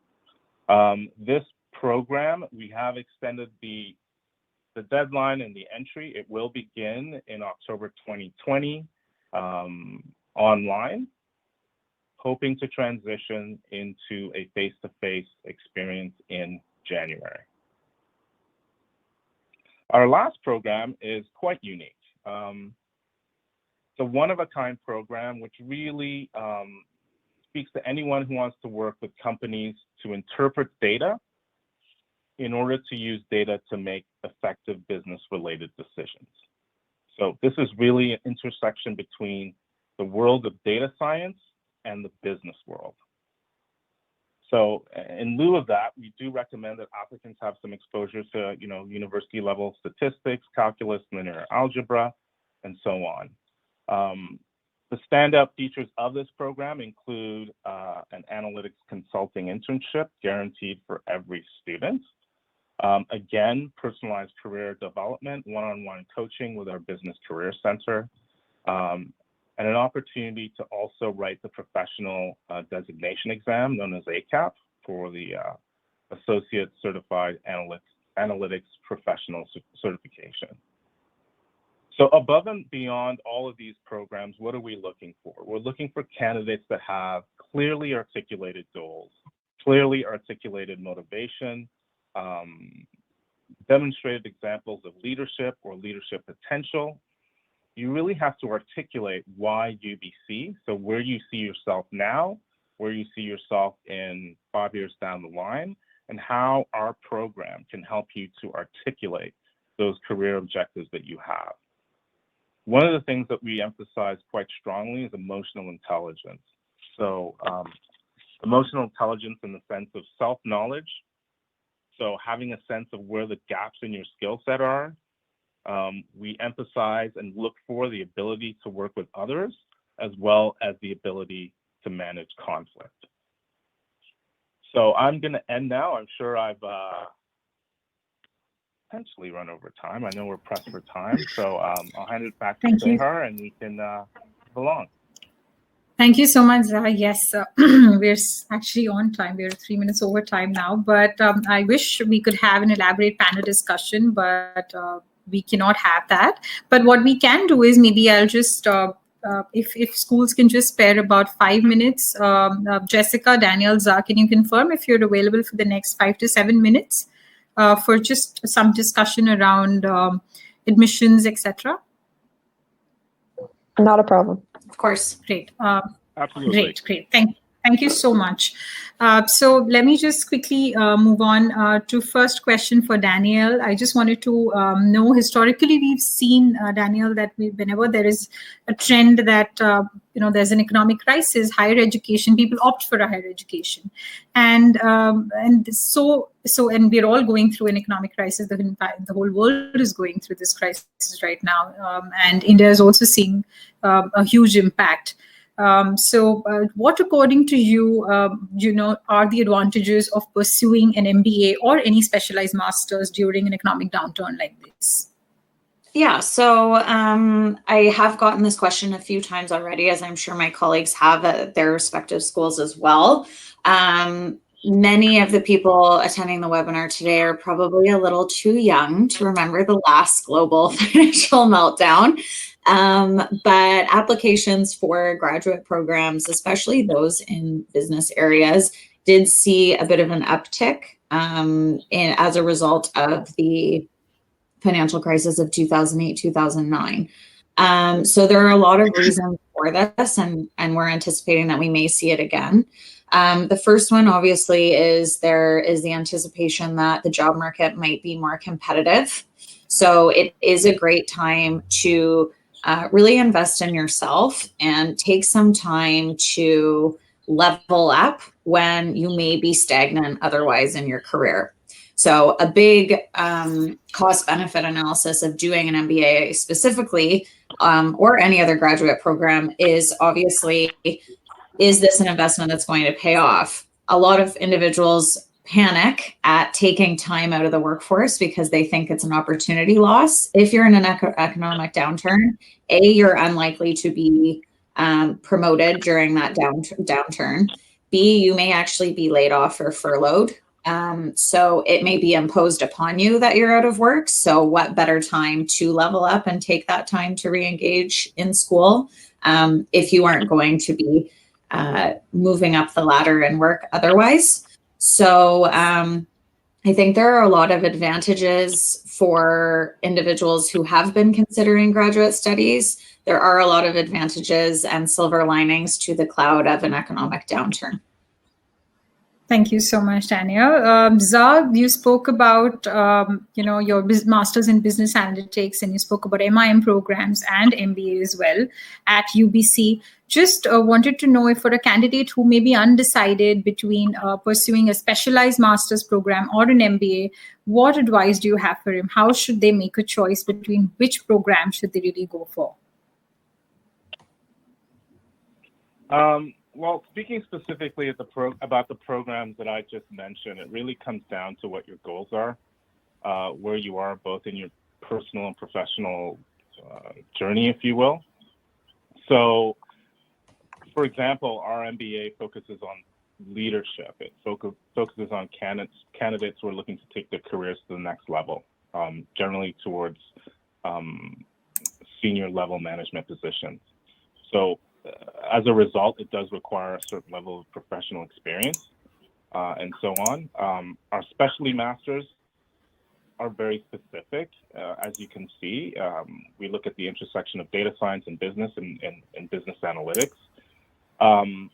This program, we have extended the deadline and the entry. It will begin in October 2020 online, hoping to transition into a face-to-face experience in January. Our last program is quite unique. It's a one-of-a-kind program which really speaks to anyone who wants to work with companies to interpret data in order to use data to make effective business-related decisions. So this is really an intersection between the world of data science and the business world. So in lieu of that, we do recommend that applicants have some exposure to, university level statistics, calculus, linear algebra, and so on. The standout features of this program include an analytics consulting internship guaranteed for every student. Again, personalized career development, one-on-one coaching with our Business Career Center, and an opportunity to also write the professional designation exam known as ACAP for the Associate Certified Analytics Professional Certification. So above and beyond all of these programs, what are we looking for? We're looking for candidates that have clearly articulated goals, clearly articulated motivation, demonstrated examples of leadership or leadership potential. You really have to articulate why UBC, so where you see yourself now, where you see yourself in 5 years down the line, and how our program can help you to articulate those career objectives that you have. One of the things that we emphasize quite strongly is emotional intelligence. So emotional intelligence in the sense of self-knowledge. So having a sense of where the gaps in your skill set are. We emphasize and look for the ability to work with others, as well as the ability to manage conflict. So I'm going to end now. I'm sure I've potentially run over time. I know we're pressed for time, so I'll hand it back to Seher and we can move along. Thank you so much, Zara. Yes, we're actually on time. We're 3 minutes over time now, but I wish we could have an elaborate panel discussion, but we cannot have that. But what we can do is maybe I'll just if schools can just spare about 5 minutes. Jessica, Daniel, Zah, can you confirm if you're available for the next 5 to 7 minutes for just some discussion around admissions, etc.? Not a problem. Of course. Great. Absolutely. Great. Thank you so much. So let me just quickly move on to first question for Daniel. I just wanted to know, historically, we've seen, Daniel, that whenever there is a trend that, there's an economic crisis, higher education, people opt for a higher education. And so we're all going through an economic crisis. The whole world is going through this crisis right now. And India is also seeing a huge impact. What, according to you, are the advantages of pursuing an MBA or any specialized masters during an economic downturn like this? Yeah, so I have gotten this question a few times already, as I'm sure my colleagues have at their respective schools as well. Many of the people attending the webinar today are probably a little too young to remember the last global financial meltdown. But applications for graduate programs, especially those in business areas, did see a bit of an uptick as a result of the financial crisis of 2008, 2009. So there are a lot of reasons for this, and we're anticipating that we may see it again. The first one, obviously, is there is the anticipation that the job market might be more competitive. So it is a great time to really invest in yourself and take some time to level up when you may be stagnant otherwise in your career. So a big cost-benefit analysis of doing an MBA specifically, or any other graduate program, is obviously, is this an investment that's going to pay off? A lot of individuals panic at taking time out of the workforce because they think it's an opportunity loss. If you're in an economic downturn, A, you're unlikely to be promoted during that downturn. B, you may actually be laid off or furloughed. So it may be imposed upon you that you're out of work. So what better time to level up and take that time to re-engage in school if you aren't going to be moving up the ladder in work otherwise. So I think there are a lot of advantages for individuals who have been considering graduate studies. There are a lot of advantages and silver linings to the cloud of an economic downturn. Thank you so much, Daniel. Zah, you spoke about your master's in business analytics, and you spoke about MIM programs and MBA as well at UBC. Just wanted to know if for a candidate who may be undecided between pursuing a specialized master's program or an MBA, what advice do you have for him? How should they make a choice between which program should they really go for? Well, speaking specifically about the programs that I just mentioned, it really comes down to what your goals are, where you are both in your personal and professional journey, if you will. So, for example, our MBA focuses on leadership. It focuses on candidates who are looking to take their careers to the next level, generally towards senior level management positions. So, as a result, it does require a certain level of professional experience and so on. Our specialty masters are very specific, as you can see. We look at the intersection of data science and business and business analytics. And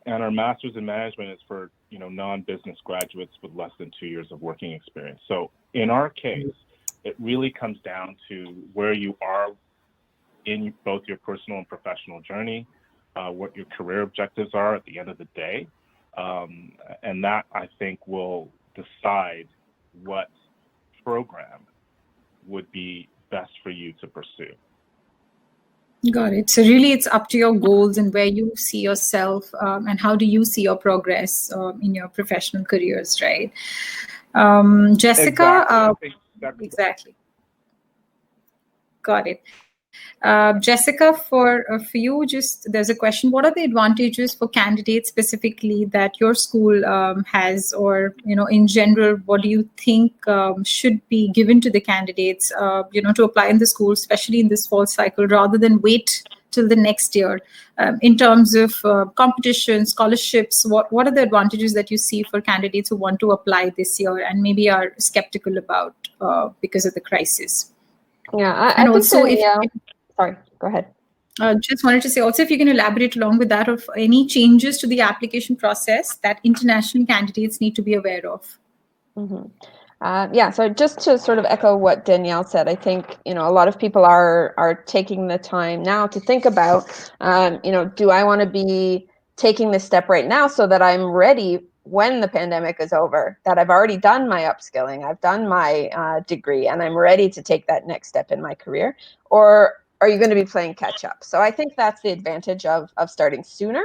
our master's in management is for non-business graduates with less than 2 years of working experience. So in our case, it really comes down to where you are in both your personal and professional journey, what your career objectives are at the end of the day. And that, I think, will decide what program would be best for you to pursue. Got it. So really it's up to your goals and where you see yourself and how do you see your progress in your professional careers, right? Jessica? Exactly. Got it. Jessica, for you, there's a question. What are the advantages for candidates specifically that your school has, or in general, what do you think should be given to the candidates, to apply in the school, especially in this fall cycle, rather than wait till the next year in terms of competition, scholarships? What are the advantages that you see for candidates who want to apply this year and maybe are skeptical about because of the crisis? Yeah, and I think also, sorry, go ahead. Just wanted to say also, if you can elaborate along with that of any changes to the application process that international candidates need to be aware of. Yeah, so just to sort of echo what Danielle said, I think, a lot of people are taking the time now to think about, do I want to be taking this step right now so that I'm ready when the pandemic is over, that I've already done my upskilling, I've done my degree, and I'm ready to take that next step in my career? Or are you going to be playing catch up? So I think that's the advantage of starting sooner.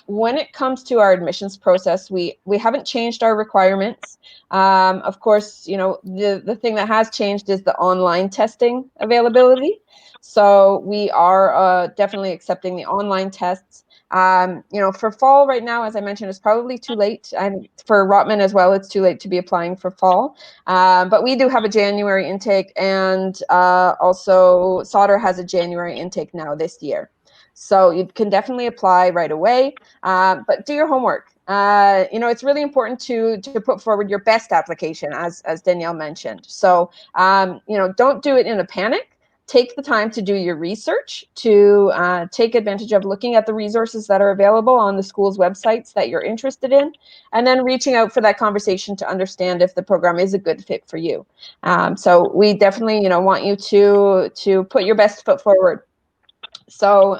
When it comes to our admissions process, we haven't changed our requirements. Of course, the thing that has changed is the online testing availability. So we are definitely accepting the online tests. For fall right now, as I mentioned, it's probably too late. And for Rotman as well, it's too late to be applying for fall. But we do have a January intake, and also Sauder has a January intake now this year. So you can definitely apply right away, but do your homework. It's really important to put forward your best application, as Danielle mentioned. So, don't do it in a panic. Take the time to do your research, to take advantage of looking at the resources that are available on the school's websites that you're interested in, and then reaching out for that conversation to understand if the program is a good fit for you. So we definitely, want you to put your best foot forward. So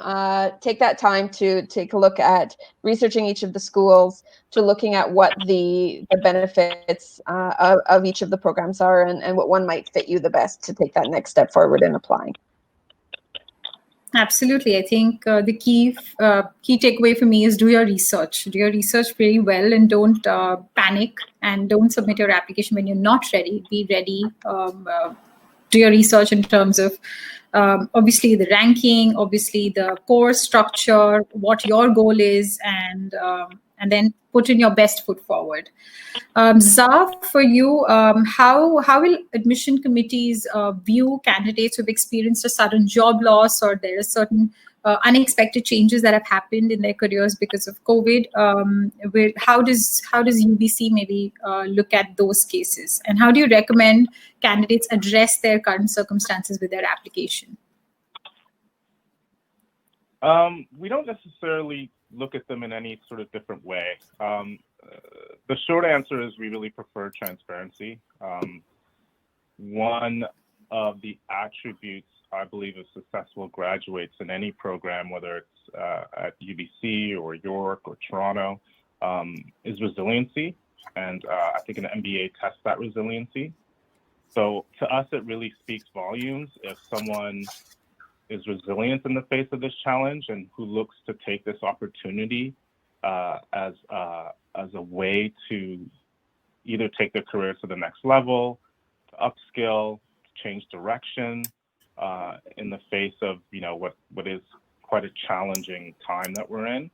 take that time to take a look at researching each of the schools, to looking at what the benefits of each of the programs are, and what one might fit you the best to take that next step forward in applying. Absolutely. I think the key takeaway for me is do your research. Do your research very well, and don't panic, and don't submit your application when you're not ready. Be ready. Do your research in terms of obviously the ranking, obviously the course structure, what your goal is, and then put in your best foot forward. Zaf, for you, how will admission committees view candidates who've experienced a sudden job loss, or there are certain unexpected changes that have happened in their careers because of COVID? How does UBC maybe look at those cases, and how do you recommend candidates address their current circumstances with their application? We don't necessarily look at them in any sort of different way. The short answer is we really prefer transparency. One of the attributes, I believe, of successful graduates in any program, whether it's at UBC or York or Toronto, is resiliency. And I think an MBA tests that resiliency. So to us, it really speaks volumes if someone is resilient in the face of this challenge and who looks to take this opportunity as a way to either take their career to the next level, to upskill, to change direction in the face of what is quite a challenging time that we're in.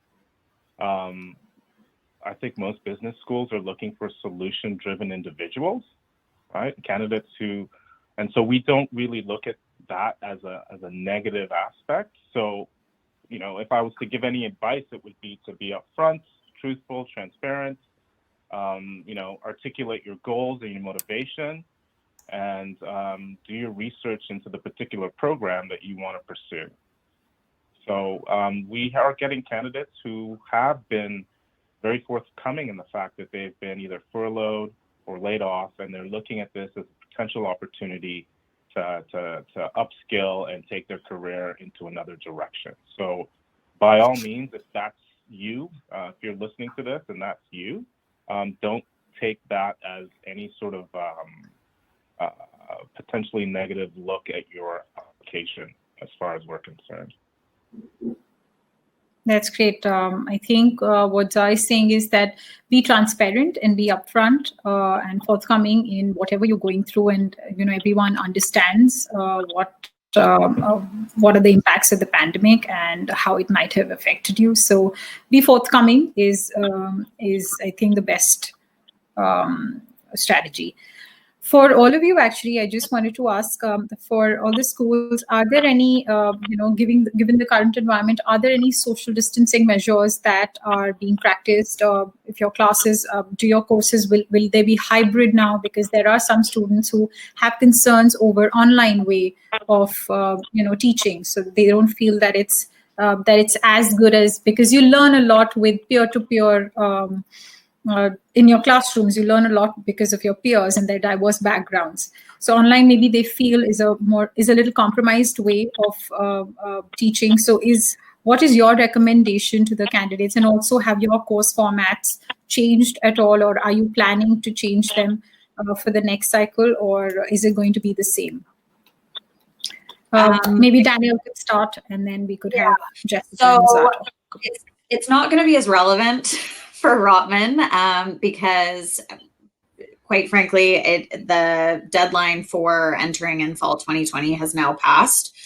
I think most business schools are looking for solution-driven individuals, right? Candidates who, and so we don't really look at that as a negative aspect. So, if I was to give any advice, it would be to be upfront, truthful, transparent, articulate your goals and your motivation, and do your research into the particular program that you want to pursue. So we are getting candidates who have been very forthcoming in the fact that they've been either furloughed or laid off, and they're looking at this as a potential opportunity to upskill and take their career into another direction. So by all means, if that's you, if you're listening to this and that's you, don't take that as any sort of potentially negative look at your application as far as we're concerned. That's great. I think what Zai is saying is that be transparent and be upfront and forthcoming in whatever you're going through, and everyone understands what are the impacts of the pandemic and how it might have affected you. So be forthcoming is I think the best strategy. For all of you, actually, I just wanted to ask, for all the schools, are there any, given the current environment, are there any social distancing measures that are being practiced? If your classes, do your courses, will they be hybrid now? Because there are some students who have concerns over online way of, teaching. So they don't feel that it's as good as, because you learn a lot with peer-to-peer, in your classrooms, you learn a lot because of your peers and their diverse backgrounds. So online, maybe they feel is a little compromised way of teaching. So what is your recommendation to the candidates? And also, have your course formats changed at all, or are you planning to change them for the next cycle, or is it going to be the same? Maybe Daniel could start, and then we could have Jessica and Zara. It's not going to be as relevant for Rotman because, quite frankly, the deadline for entering in fall 2020 has now passed.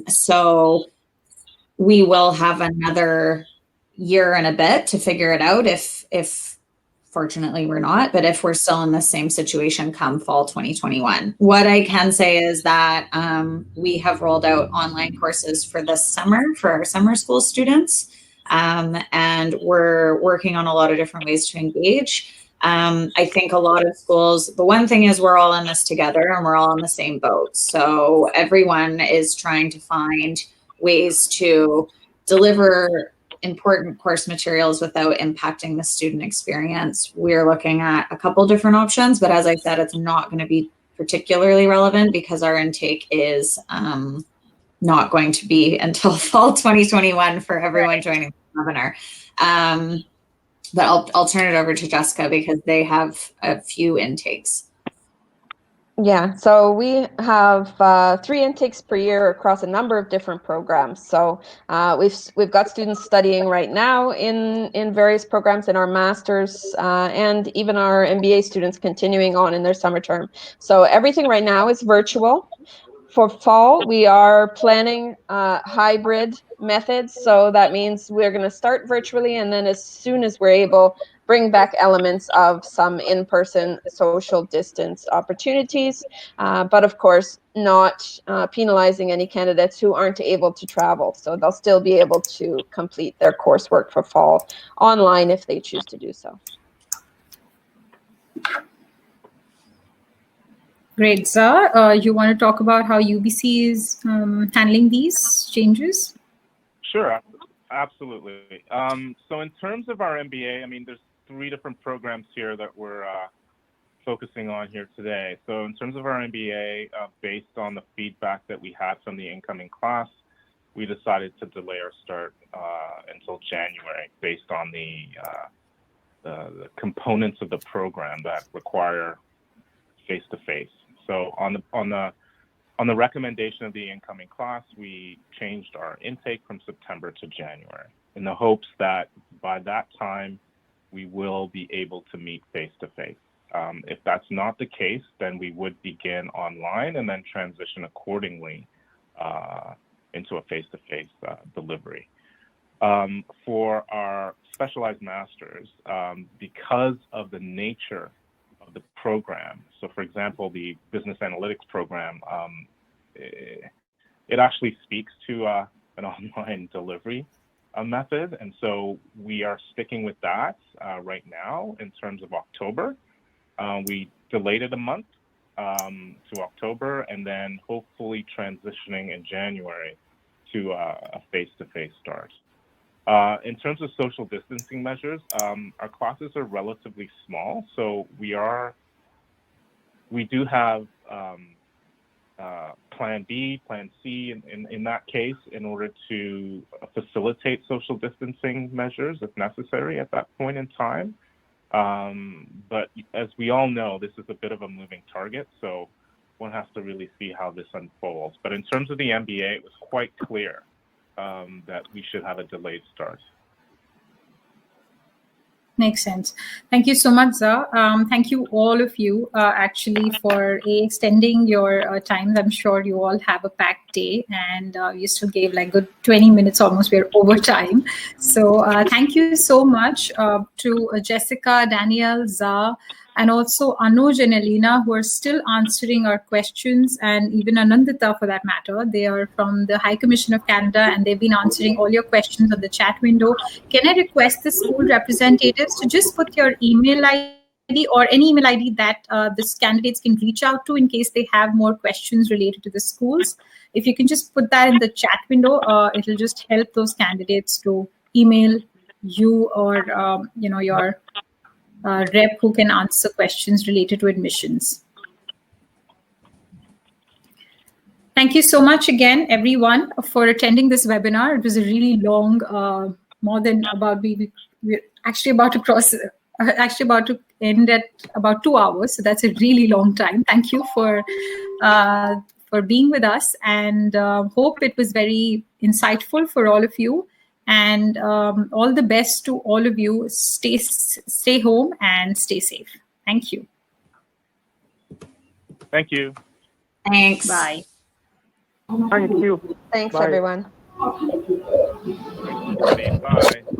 So we will have another year and a bit to figure it out if fortunately we're not, but if we're still in the same situation come fall 2021. What I can say is that we have rolled out online courses for this summer for our summer school students. And we're working on a lot of different ways to engage. I think a lot of schools, the one thing is we're all in this together and we're all in the same boat. So everyone is trying to find ways to deliver important course materials without impacting the student experience. We're looking at a couple different options, but as I said, it's not going to be particularly relevant because our intake is not going to be until fall 2021 for everyone joining the webinar. But I'll turn it over to Jessica because they have a few intakes. Yeah, so we have 3 intakes per year across a number of different programs. So we've got students studying right now in various programs in our masters and even our MBA students continuing on in their summer term. So everything right now is virtual. For fall, we are planning hybrid methods. So that means we're going to start virtually, and then as soon as we're able, bring back elements of some in-person social distance opportunities, but of course not penalizing any candidates who aren't able to travel. So they'll still be able to complete their coursework for fall online if they choose to do so. Great. Zara, you want to talk about how UBC is handling these changes? Sure, absolutely. So in terms of our MBA, I mean, there's 3 different programs here that we're focusing on here today. So in terms of our MBA, based on the feedback that we had from the incoming class, we decided to delay our start until January based on the components of the program that require face-to-face. So on the recommendation of the incoming class, we changed our intake from September to January in the hopes that by that time we will be able to meet face-to-face. If that's not the case, then we would begin online and then transition accordingly into a face-to-face delivery. For our specialized masters, because of the nature of the program, so for example, the business analytics program, it actually speaks to an online delivery method, and so we are sticking with that right now in terms of October. We delayed it a month to October, and then hopefully transitioning in January to a face-to-face start. In terms of social distancing measures, our classes are relatively small, so we do have Plan B, Plan C in that case in order to facilitate social distancing measures if necessary at that point in time. But as we all know, this is a bit of a moving target, so one has to really see how this unfolds. But in terms of the MBA, it was quite clear that we should have a delayed start. Makes sense. Thank you so much, Zara. Thank you all of you actually for extending your time. I'm sure you all have a packed day, and you still gave like good 20 minutes almost. We're over time. So thank you so much to Jessica, Danielle, Zara, and also Anuj and Elena, who are still answering our questions, and even Anandita for that matter. They are from the High Commission of Canada, and they've been answering all your questions on the chat window. Can I request the school representatives to just put your email ID or any email ID that the candidates can reach out to in case they have more questions related to the schools? If you can just put that in the chat window, it'll just help those candidates to email you or your rep who can answer questions related to admissions. Thank you so much again, everyone, for attending this webinar. It was a really long, more than about, we're actually about to end at about 2 hours. So that's a really long time. Thank you for being with us, and hope it was very insightful for all of you. And all the best to all of you. Stay home and stay safe. Thank you. Thank you. Thanks. Bye. Thank you. Thanks, Bye. everyone. Bye.